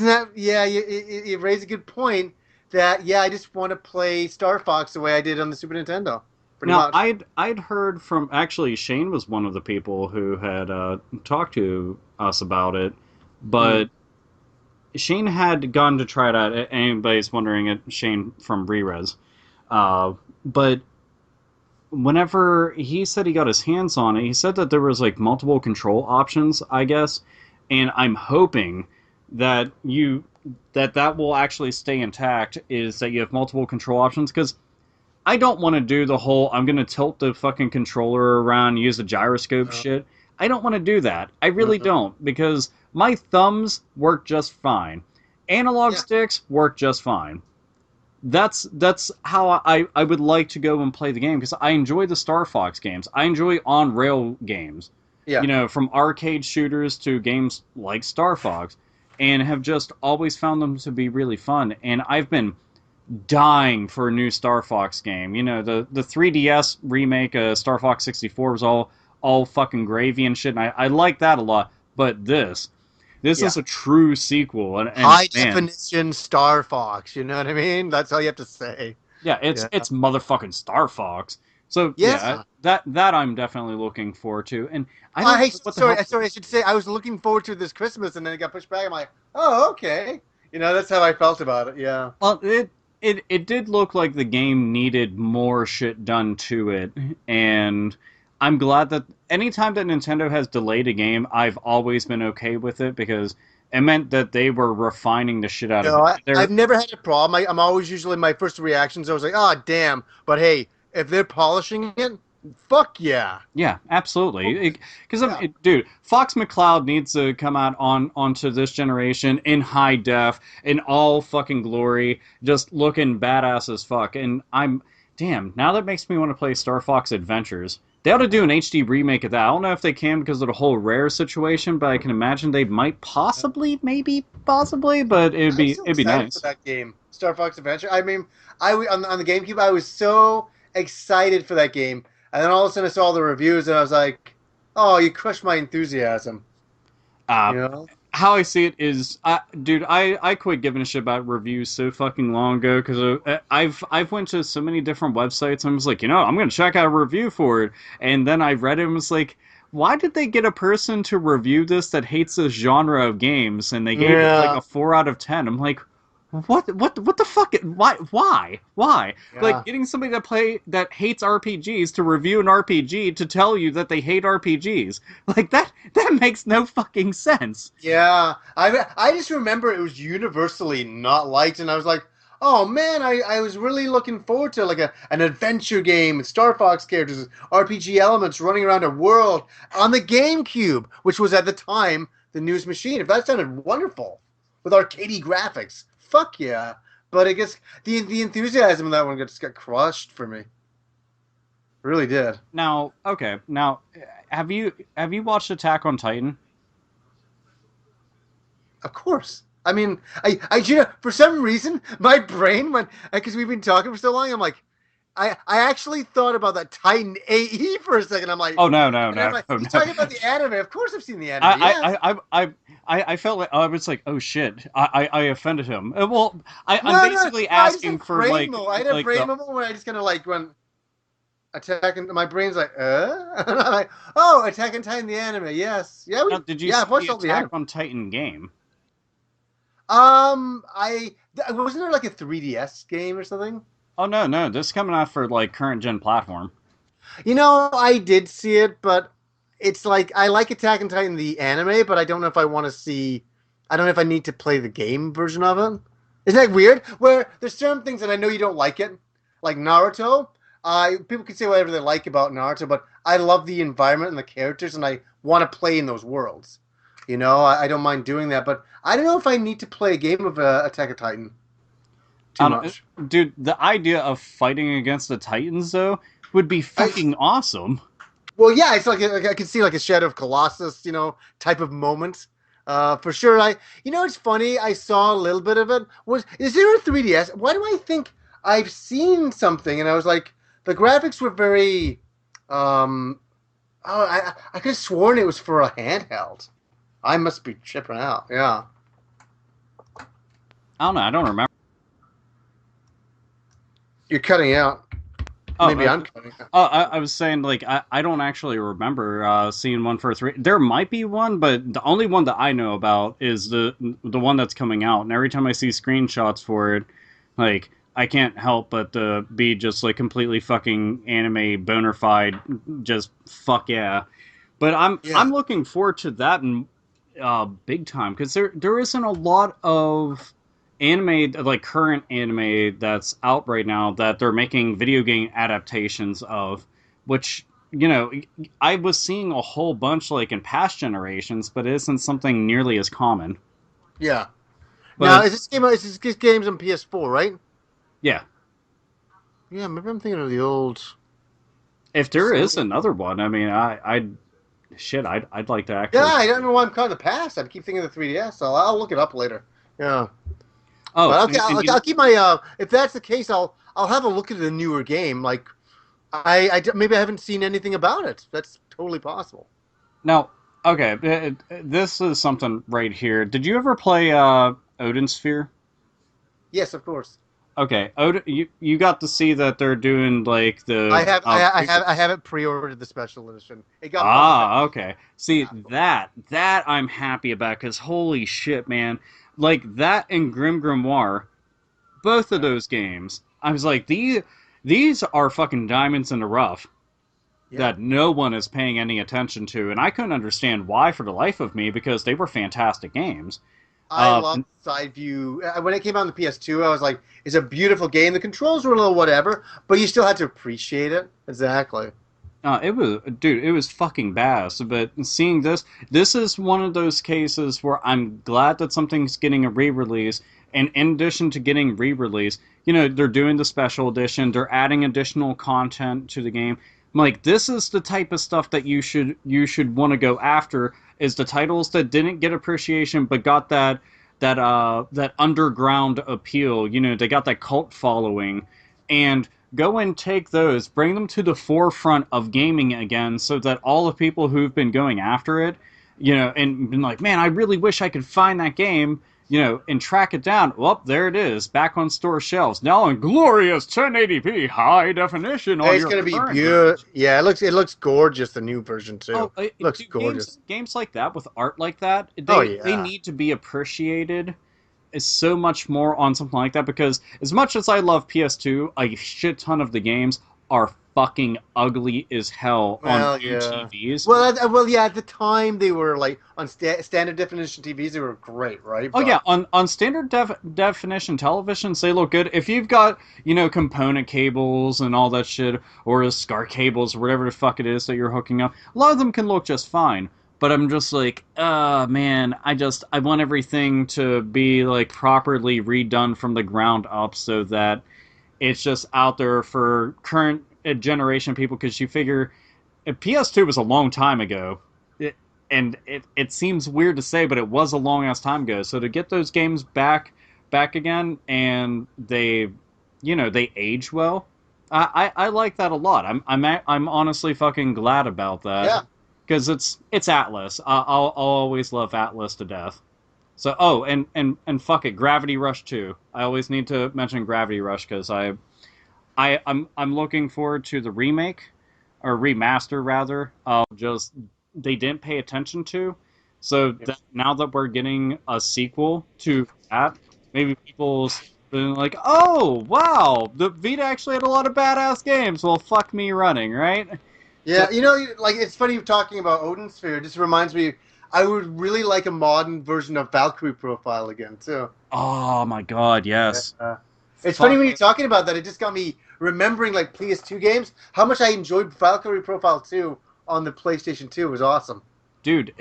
that yeah? You raise a good point. That yeah, I just want to play Star Fox the way I did on the Super Nintendo, pretty Now, much. I'd heard from, actually Shane was one of the people who had talked to us about it, Mm. but Shane had gone to try it out. Anybody's wondering, Shane from Rerez. But whenever he said he got his hands on it, he said that there was like multiple control options, I guess, and I'm hoping that that will actually stay intact. Is that you have multiple control options? Because I don't want to do the whole I'm going to tilt the fucking controller around, use a gyroscope Uh, shit. I don't want to do that. I really uh, don't, because my thumbs work just fine. Analog yeah, sticks work just fine. That's how I would like to go and play the game, because I enjoy the Star Fox games. I enjoy on rail games. yeah, From arcade shooters to games like Star Fox, and have just always found them to be really fun. And I've been dying for a new Star Fox game. The 3DS remake, Star Fox 64, was all fucking gravy and shit, and I like that a lot. But this yeah. is a true sequel, and High man, definition Star Fox. You know what I mean? That's all you have to say. yeah, it's Yeah, it's motherfucking Star Fox. So Yeah. that I'm definitely looking forward to. And I Oh, don't hey, know what the sorry, hell. sorry. I should say I was looking forward to this Christmas, and then it got pushed back. I'm like, oh, okay. That's how I felt about it. Yeah. Well, it did look like the game needed more shit done to it, and I'm glad that anytime that Nintendo has delayed a game, I've always been okay with it because it meant that they were refining the shit out of No, it. I've never had a problem. I'm always usually my first reactions. I was like, oh, damn. But hey, if they're polishing it, fuck yeah. Yeah, absolutely. Because Yeah. dude, Fox McCloud needs to come out onto this generation in high def, in all fucking glory, just looking badass as fuck. And I'm damn. Now that makes me want to play Star Fox Adventures. They ought to do an HD remake of that. I don't know if they can because of the whole Rare situation, but I can imagine they might possibly, maybe, possibly. But I'm so it'd be excited for nice. that game, Star Fox Adventure. I mean, on the GameCube, I was so excited for that game, and then all of a sudden I saw the reviews, and I was like, "Oh, you crushed my enthusiasm." Uh, You know? how I see it is, dude, I quit giving a shit about reviews so fucking long ago because I've went to so many different websites and I was like, I'm gonna check out a review for it, and then I read it and was like, why did they get a person to review this that hates this genre of games and they gave it like Yeah, a 4 out of 10? I'm like, what the fuck? Why? Like yeah, getting somebody that hates RPGs to review an RPG to tell you that they hate RPGs. Like that makes no fucking sense. yeah. I just remember it was universally not liked, and I was like, "Oh man, I was really looking forward to like an adventure game with Star Fox characters, RPG elements running around a world on the GameCube, which was at the time the newest machine. If that sounded wonderful with arcadey graphics, fuck yeah!" But I guess the enthusiasm in that one just got crushed for me. It really did. Now, okay. Now, have you watched Attack on Titan? Of course. I mean, for some reason, my brain went because we've been talking for so long. I'm like, I actually thought about that Titan AE for a second. I'm like, Oh no, no, and I'm no, like, no, he's no. talking about the anime. Of course, I've seen the anime. Yes. I felt like I was like, oh shit, I offended him. Well, I'm No, no, no. basically I just asking had for brain mo. I had a like brain the moment where I just kind of like went attack, and my brain's like, and I'm like, oh, Attack on Titan the anime. Yes, yeah, now, did you yeah, see I've the watched all the Attack anime. on Titan game? I wasn't there like a 3DS game or something? Oh no, no, this is coming out for like current gen platform. I did see it, but it's like I like Attack on Titan the anime, but I don't know if I want to see. I don't know if I need to play the game version of it. Isn't that weird? Where there's certain things, and I know you don't like it, like Naruto. People can say whatever they like about Naruto, but I love the environment and the characters, and I want to play in those worlds. I don't mind doing that, but I don't know if I need to play a game of Attack on Titan too I don't, much. dude, the idea of fighting against the Titans though would be I, fucking awesome. Well, yeah, it's like I can see like a Shadow of Colossus, type of moment. For sure. It's funny. I saw a little bit of it. Is there a 3DS? Why do I think I've seen something? And I was like, the graphics were very. Um, oh, I could have sworn it was for a handheld. I must be tripping out. Yeah. I don't know. I don't remember. You're cutting out. Oh, Maybe I'm cutting out. I was saying like I don't actually remember seeing one for three. There might be one, but the only one that I know about is the one that's coming out. And every time I see screenshots for it, like I can't help but be just like completely fucking anime bona fide, just fuck yeah. But Yeah. I'm looking forward to that and big time because there isn't a lot of anime like current anime that's out right now that they're making video game adaptations of, which I was seeing a whole bunch like in past generations, but it isn't something nearly as common. Yeah. Now, But is this game's on PS4, right? yeah, Yeah, maybe I'm thinking of the old if there is Sony. another one, I mean, I'd like to Yeah, actually. I don't know why I'm cutting the past. I keep thinking of the 3DS. So I'll look it up later. Yeah. Oh, But okay, I'll keep my. If that's the case, I'll have a look at the newer game. Like, maybe I haven't seen anything about it. That's totally possible. now, okay, this is something right here. Did you ever play Odin Sphere? Yes, of course. Okay, you got to see that they're doing like the. I haven't pre-ordered the special edition. It got bumped. Okay. See that I'm happy about because holy shit, man! Like that and Grim Grimoire, both of those games, I was like these are fucking diamonds in the rough Yeah. that no one is paying any attention to, and I couldn't understand why for the life of me because they were fantastic games. I love side view. When it came out on the PS2, I was like, "It's a beautiful game." The controls were a little whatever, but you still had to appreciate it. Exactly. It was, dude, it was fucking badass. But seeing this is one of those cases where I'm glad that something's getting a re-release. And in addition to getting re-release, they're doing the special edition. They're adding additional content to the game. I'm like, this is the type of stuff that you should want to go after. Is the titles that didn't get appreciation but got that underground appeal. They got that cult following, and go and take those, bring them to the forefront of gaming again, so that all the people who've been going after it, and been like, man, I really wish I could find that game, and track it down. Well, there it is, back on store shelves, now in glorious 1080p high definition. It's gonna be beautiful. Yeah, it looks gorgeous. The new version too. Looks gorgeous. Games like that with art like that, they need to be appreciated is so much more on something like that, because as much as I love PS2, a shit ton of the games are fucking ugly as hell on new TVs. Well, yeah, at the time they were like on standard definition TVs, they were great, right? Oh yeah, on standard definition televisions, they look good. If you've got, component cables and all that shit, or SCAR cables or whatever the fuck it is that you're hooking up, a lot of them can look just fine. But I'm just like, man, I want everything to be like properly redone from the ground up so that it's just out there for current generation people, because you figure PS2 was a long time ago. It seems weird to say, but it was a long ass time ago. So to get those games back again, and they age well, I like that a lot. I'm honestly fucking glad about that. Yeah. Because it's Atlas. I'll always love Atlas to death. So and fuck it, Gravity Rush 2. I always need to mention Gravity Rush because I'm looking forward to the remake, or remaster rather, of just they didn't pay attention to. So now that we're getting a sequel to that, maybe people's been like, oh wow, the Vita actually had a lot of badass games. Well, fuck me running, right? Yeah, like it's funny talking about Odin Sphere. It just reminds me, I would really like a modern version of Valkyrie Profile again too. Oh my god, yes. It's funny when you're talking about that. It just got me remembering like PS2 games. How much I enjoyed Valkyrie Profile 2 on the PlayStation 2. It was awesome. Dude,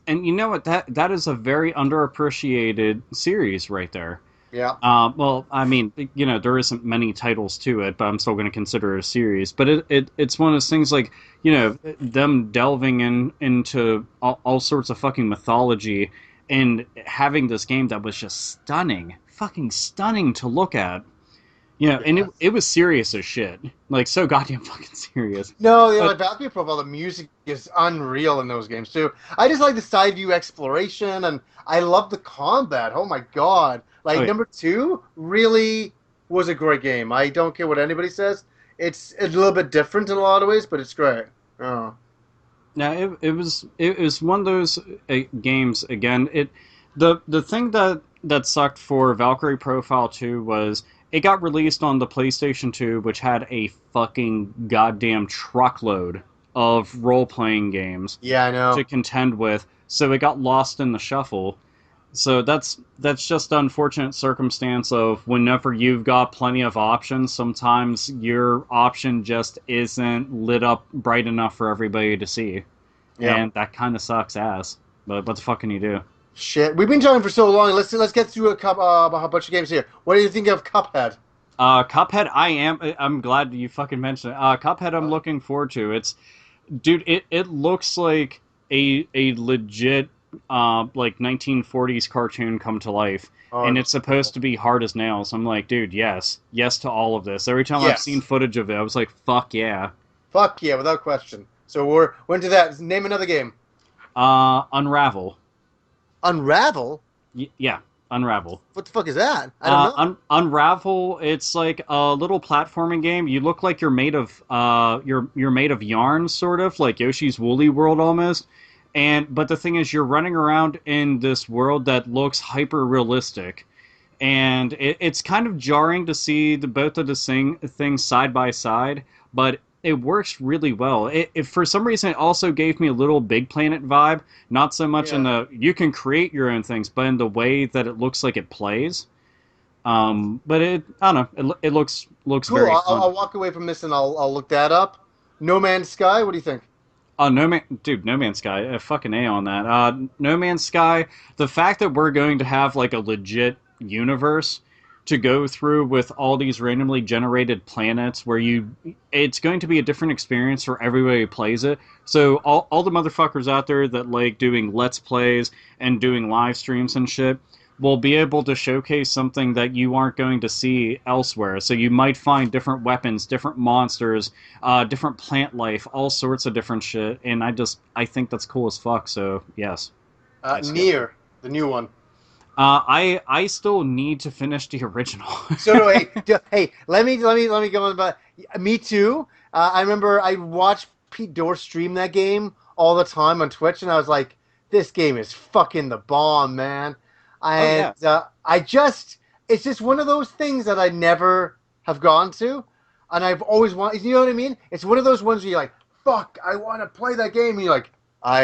and you know what? That is a very underappreciated series right there. Yeah. Well, I mean, there isn't many titles to it, but I'm still going to consider it a series. But it's one of those things like, them delving into all sorts of fucking mythology and having this game that was just stunning, fucking stunning to look at. And it was serious as shit. Like, so goddamn fucking serious. No, like Valkyrie Profile, the music is unreal in those games, too. I just like the side view exploration, and I love the combat. Oh, my God. Like, number 2 really was a great game. I don't care what anybody says. It's a little bit different in a lot of ways, but it's great. Oh. Now, it was one of those games, again, the thing that sucked for Valkyrie Profile 2 was it got released on the PlayStation 2, which had a fucking goddamn truckload of role-playing games to contend with, so it got lost in the shuffle. So that's just the unfortunate circumstance of whenever you've got plenty of options, sometimes your option just isn't lit up bright enough for everybody to see. Yeah. And that kind of sucks ass. But what the fuck can you do? Shit, we've been talking for so long. Let's get through a bunch of games here. What do you think of Cuphead? Cuphead, I'm glad you fucking mentioned it. Cuphead, I'm looking forward to. It looks like a legit like 1940s cartoon come to life, and it's supposed to be hard as nails. I'm like, dude, yes to all of this. Every time I've seen footage of it, I was like, fuck yeah, without question. So we're into that. Name another game. Unravel. Unravel? Yeah. Unravel. What the fuck is that? I don't know. Unravel. It's like a little platforming game. You look like you're made of you're made of yarn, sort of like Yoshi's Woolly World almost. But the thing is, you're running around in this world that looks hyper realistic, and it's kind of jarring to see both of the things side by side, but it works really well. It for some reason it also gave me a little Big Planet vibe, not so much in Yeah. the you can create your own things, but in the way that it looks like it plays. But I don't know, it looks Cool. very I'll fun. walk away from this and I'll look that up. No Man's Sky. What do you think? Oh, No Man's Sky, a fucking A on that. No Man's Sky, the fact that we're going to have like a legit universe to go through with all these randomly generated planets where it's going to be a different experience for everybody who plays it. So all the motherfuckers out there that like doing Let's Plays and doing live streams and shit will be able to showcase something that you aren't going to see elsewhere. So you might find different weapons, different monsters, different plant life, all sorts of different shit. And I think that's cool as fuck. So yes, I skip. Near the new one. I still need to finish the original. So no, hey, hey, let me go on about me too. I remember I watched Pete Dorr stream that game all the time on Twitch, and I was like, this game is fucking the bomb, man. Oh yeah. And it's just one of those things that I never have gone to, and I've always wanted. You know what I mean? It's one of those ones where you're like, fuck, I want to play that game. And you're like,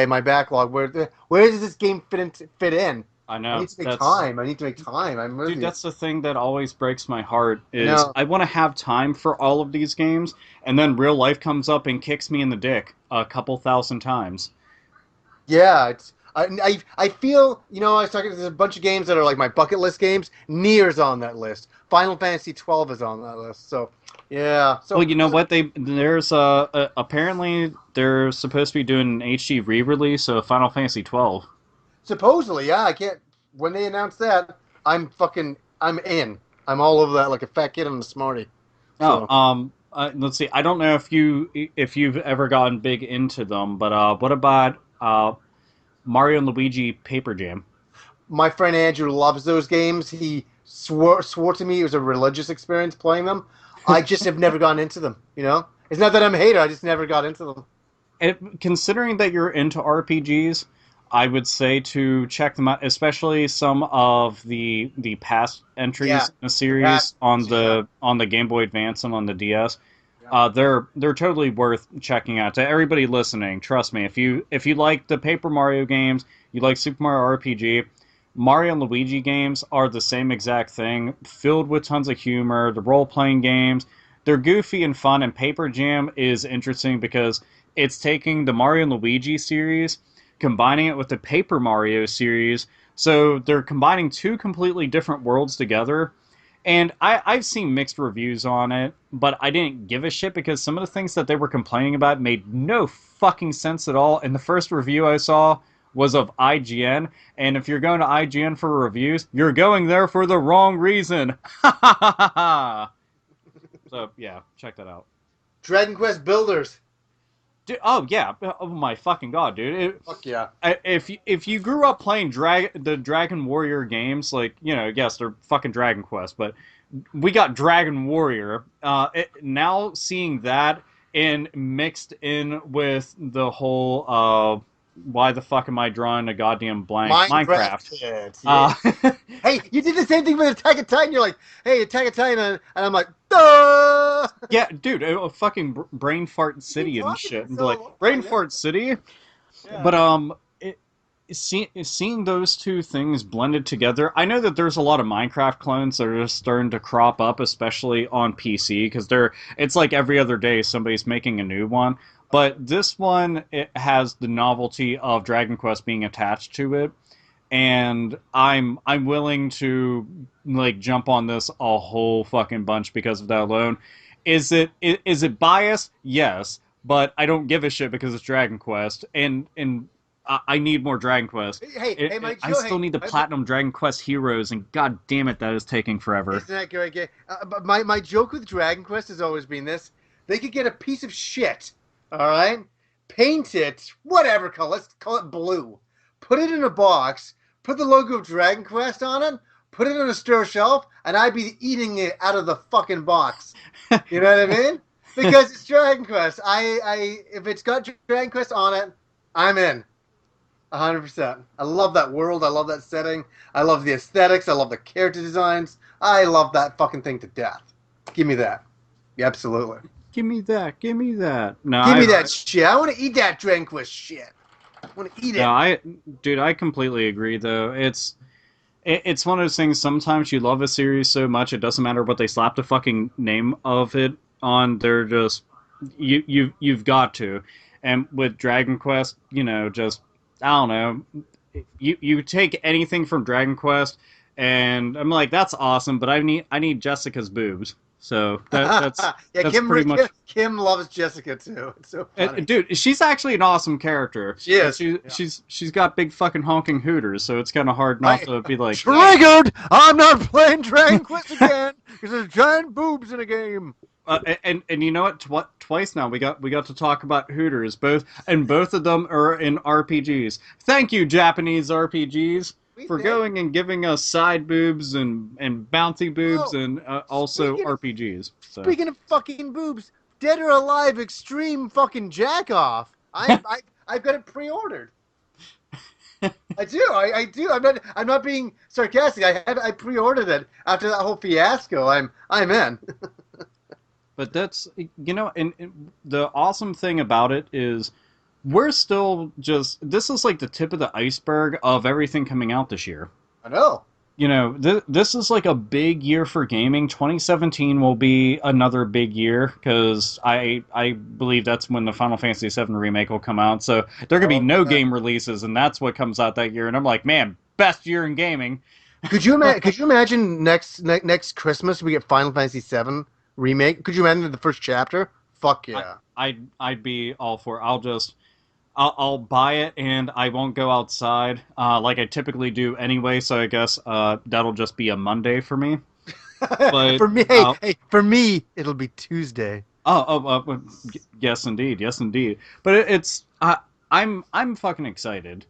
my backlog. Where does this game fit in? I I know. need to make time. I need to make time. I'm with Dude, you. that's the thing that always breaks my heart is No. I want to have time for all of these games, and then real life comes up and kicks me in the dick a couple thousand times. Yeah, I feel, I was talking, there's a bunch of games that are like my bucket list games. Nier's on that list. Final Fantasy 12 is on that list. So, yeah. Well, So you know what? Apparently they're supposed to be doing an HD re-release of Final Fantasy 12. supposedly, yeah, I can't when they announce that, I'm in. I'm all over that like a fat kid on a Smartie. Oh, So, let's see. I don't know if you've ever gotten big into them, but what about Mario and Luigi Paper Jam? my friend Andrew loves those games. He swore to me it was a religious experience playing them. I just have never gotten into them. It's not that I'm a hater, I just never got into them. Considering that you're into RPGs, I would say to check them out, especially some of the past entries Yeah. in the series on the Game Boy Advance and on the DS. They're totally worth checking out. To everybody listening, trust me, if you like the Paper Mario games, you like Super Mario RPG, Mario and Luigi games are the same exact thing, filled with tons of humor. The role playing games, they're goofy and fun, and Paper Jam is interesting because it's taking the Mario and Luigi series, combining it with the Paper Mario series. So they're combining two completely different worlds together. And I've seen mixed reviews on it, but I didn't give a shit because some of the things that they were complaining about made no fucking sense at all. And the first review I saw was of IGN, and if you're going to IGN for reviews, you're going there for the wrong reason. So yeah, check that out. Dragon Quest Builders. Dude, oh yeah, oh my fucking god, dude! Fuck yeah. If you grew up playing the Dragon Warrior games, like yes, they're fucking Dragon Quest, but we got Dragon Warrior. Now seeing that and mixed in with the whole why the fuck am I drawing a goddamn blank Minecraft? Kids, Uh, yeah. Hey, you did the same thing with Attack on Titan. You're like, hey, Attack on Titan, and I'm like, duh! yeah, dude, a fucking brain fart city and talking shit, for and so like long, brain yeah. fart city. Yeah. But seeing those two things blended together, I know that there's a lot of Minecraft clones that are just starting to crop up, especially on PC, because it's like every other day somebody's making a new one. But this one, it has the novelty of Dragon Quest being attached to it, and I'm willing to like jump on this a whole fucking bunch because of that alone. Is it biased? Yes, but I don't give a shit because it's Dragon Quest, and I need more Dragon Quest. Hey, my I still need the Platinum Dragon Quest Heroes, and god damn it, that is taking forever. Isn't that great? But my joke with Dragon Quest has always been this: they could get a piece of shit, all right, paint it whatever color, let's call it blue, put it in a box, put the logo of Dragon Quest on it, put it on a store shelf, and I'd be eating it out of the fucking box. You know what I mean? Because it's Dragon Quest. If it's got Dragon Quest on it, I'm in. 100%. I love that world. I love that setting. I love the aesthetics. I love the character designs. I love that fucking thing to death. Give me that. Yeah, absolutely. Give me that. Give me that. No, Give me that shit. I want to eat that Dragon Quest shit. I want to eat it. No, dude, I completely agree. Though it's one of those things. Sometimes you love a series so much it doesn't matter what they slap the fucking name of it on. They're just you've got to. And with Dragon Quest, just I don't know. You take anything from Dragon Quest, and I'm like, that's awesome, but I need Jessica's boobs. So that's yeah, that's pretty much. Kim loves Jessica too. It's so funny. Dude, she's actually an awesome character. She is. She's got big fucking honking hooters, so it's kind of hard not to be like triggered. I'm not playing Dragon Quest again because there's giant boobs in a game. And you know what? Twice now we got to talk about hooters. Both of them are in RPGs. Thank you, Japanese RPGs, for going and giving us side boobs and bouncy boobs and also RPGs. So. Speaking of fucking boobs, Dead or Alive Extreme fucking Jack Off. I've got it pre-ordered. I do. I'm not being sarcastic. I pre-ordered it after that whole fiasco. I'm in. But that's, and the awesome thing about it is we're still this is like the tip of the iceberg of everything coming out this year. I know. This is like a big year for gaming. 2017 will be another big year because I believe that's when the Final Fantasy VII Remake will come out. So there are going to be no game releases, and that's what comes out that year. And I'm like, man, best year in gaming. Could you imagine next Christmas we get Final Fantasy VII Remake? Could you imagine the first chapter? Fuck yeah. I'd be all for it. I'll buy it and I won't go outside like I typically do anyway, so I guess that'll just be a Monday for me. But for me it'll be Tuesday. Yes indeed. But I'm fucking excited.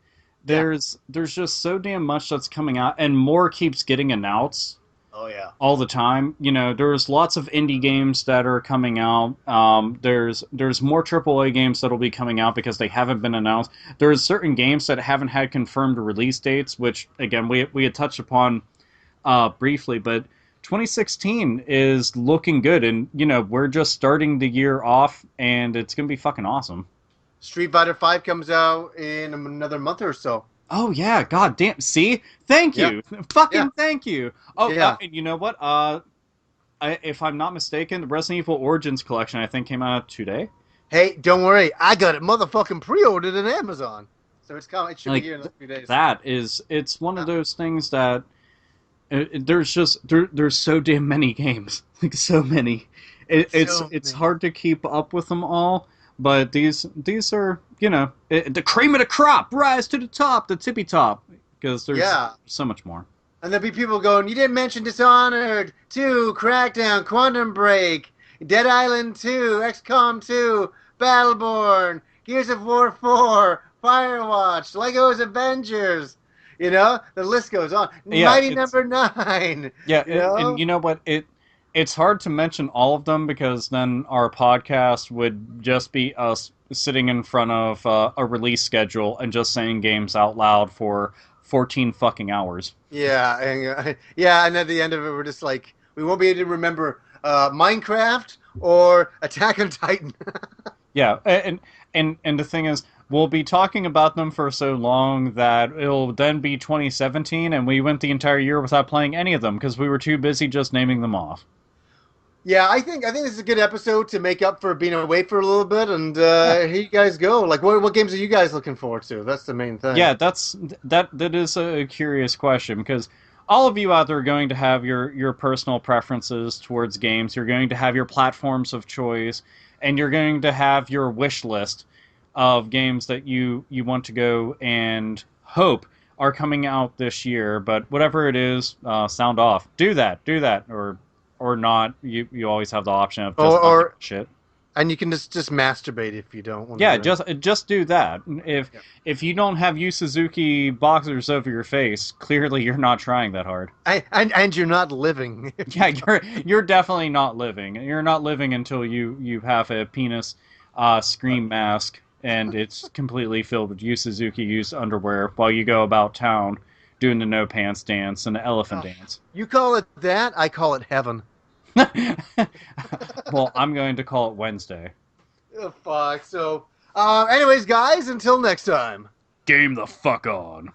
There's just so damn much that's coming out and more keeps getting announced. Oh yeah. All the time. There's lots of indie games that are coming out. There's more AAA games that'll be coming out because they haven't been announced. There's certain games that haven't had confirmed release dates, which again we had touched upon briefly, but 2016 is looking good, and we're just starting the year off, and it's gonna be fucking awesome. Street Fighter V comes out in another month or so. Oh yeah, god damn! See, thank you, thank you. Oh, yeah. And you know what? If I'm not mistaken, the Resident Evil Origins collection I think came out today. Hey, don't worry, I got it motherfucking pre-ordered on Amazon, so it's coming. It should be here in a few days. It's one of those things that there's so damn many games, like so many. It's hard to keep up with them all. But these are, the cream of the crop, rise to the top, the tippy top, because there's so much more. And there'll be people going, you didn't mention Dishonored 2, Crackdown, Quantum Break, Dead Island 2, XCOM 2, Battleborn, Gears of War 4, Firewatch, Lego's Avengers. The list goes on. Mighty Number 9. Yeah, and you know what? It's hard to mention all of them because then our podcast would just be us sitting in front of a release schedule and just saying games out loud for 14 fucking hours. Yeah, and at the end of it, we're just like, we won't be able to remember Minecraft or Attack on Titan. Yeah, and the thing is, we'll be talking about them for so long that it'll then be 2017, and we went the entire year without playing any of them because we were too busy just naming them off. Yeah, I think this is a good episode to make up for being away for a little bit, and here you guys go. Like, what games are you guys looking forward to? That's the main thing. Yeah, that is a curious question because all of you out there are going to have your personal preferences towards games. You're going to have your platforms of choice, and you're going to have your wish list of games that you want to go and hope are coming out this year. But whatever it is, sound off. Do that, or not. You always have the option of just shit. And you can just masturbate if you don't want Yeah, to. just do that. If you don't have Yu Suzuki boxers over your face, clearly you're not trying that hard. And you're not living. Yeah, you're definitely not living. You're not living until you have a penis scream mask and it's completely filled with Yu Suzuki used underwear while you go about town doing the no pants dance and the elephant dance. You call it that, I call it heaven. Well, I'm going to call it Wednesday. Oh, fuck. So, anyways, guys, until next time. Game the fuck on.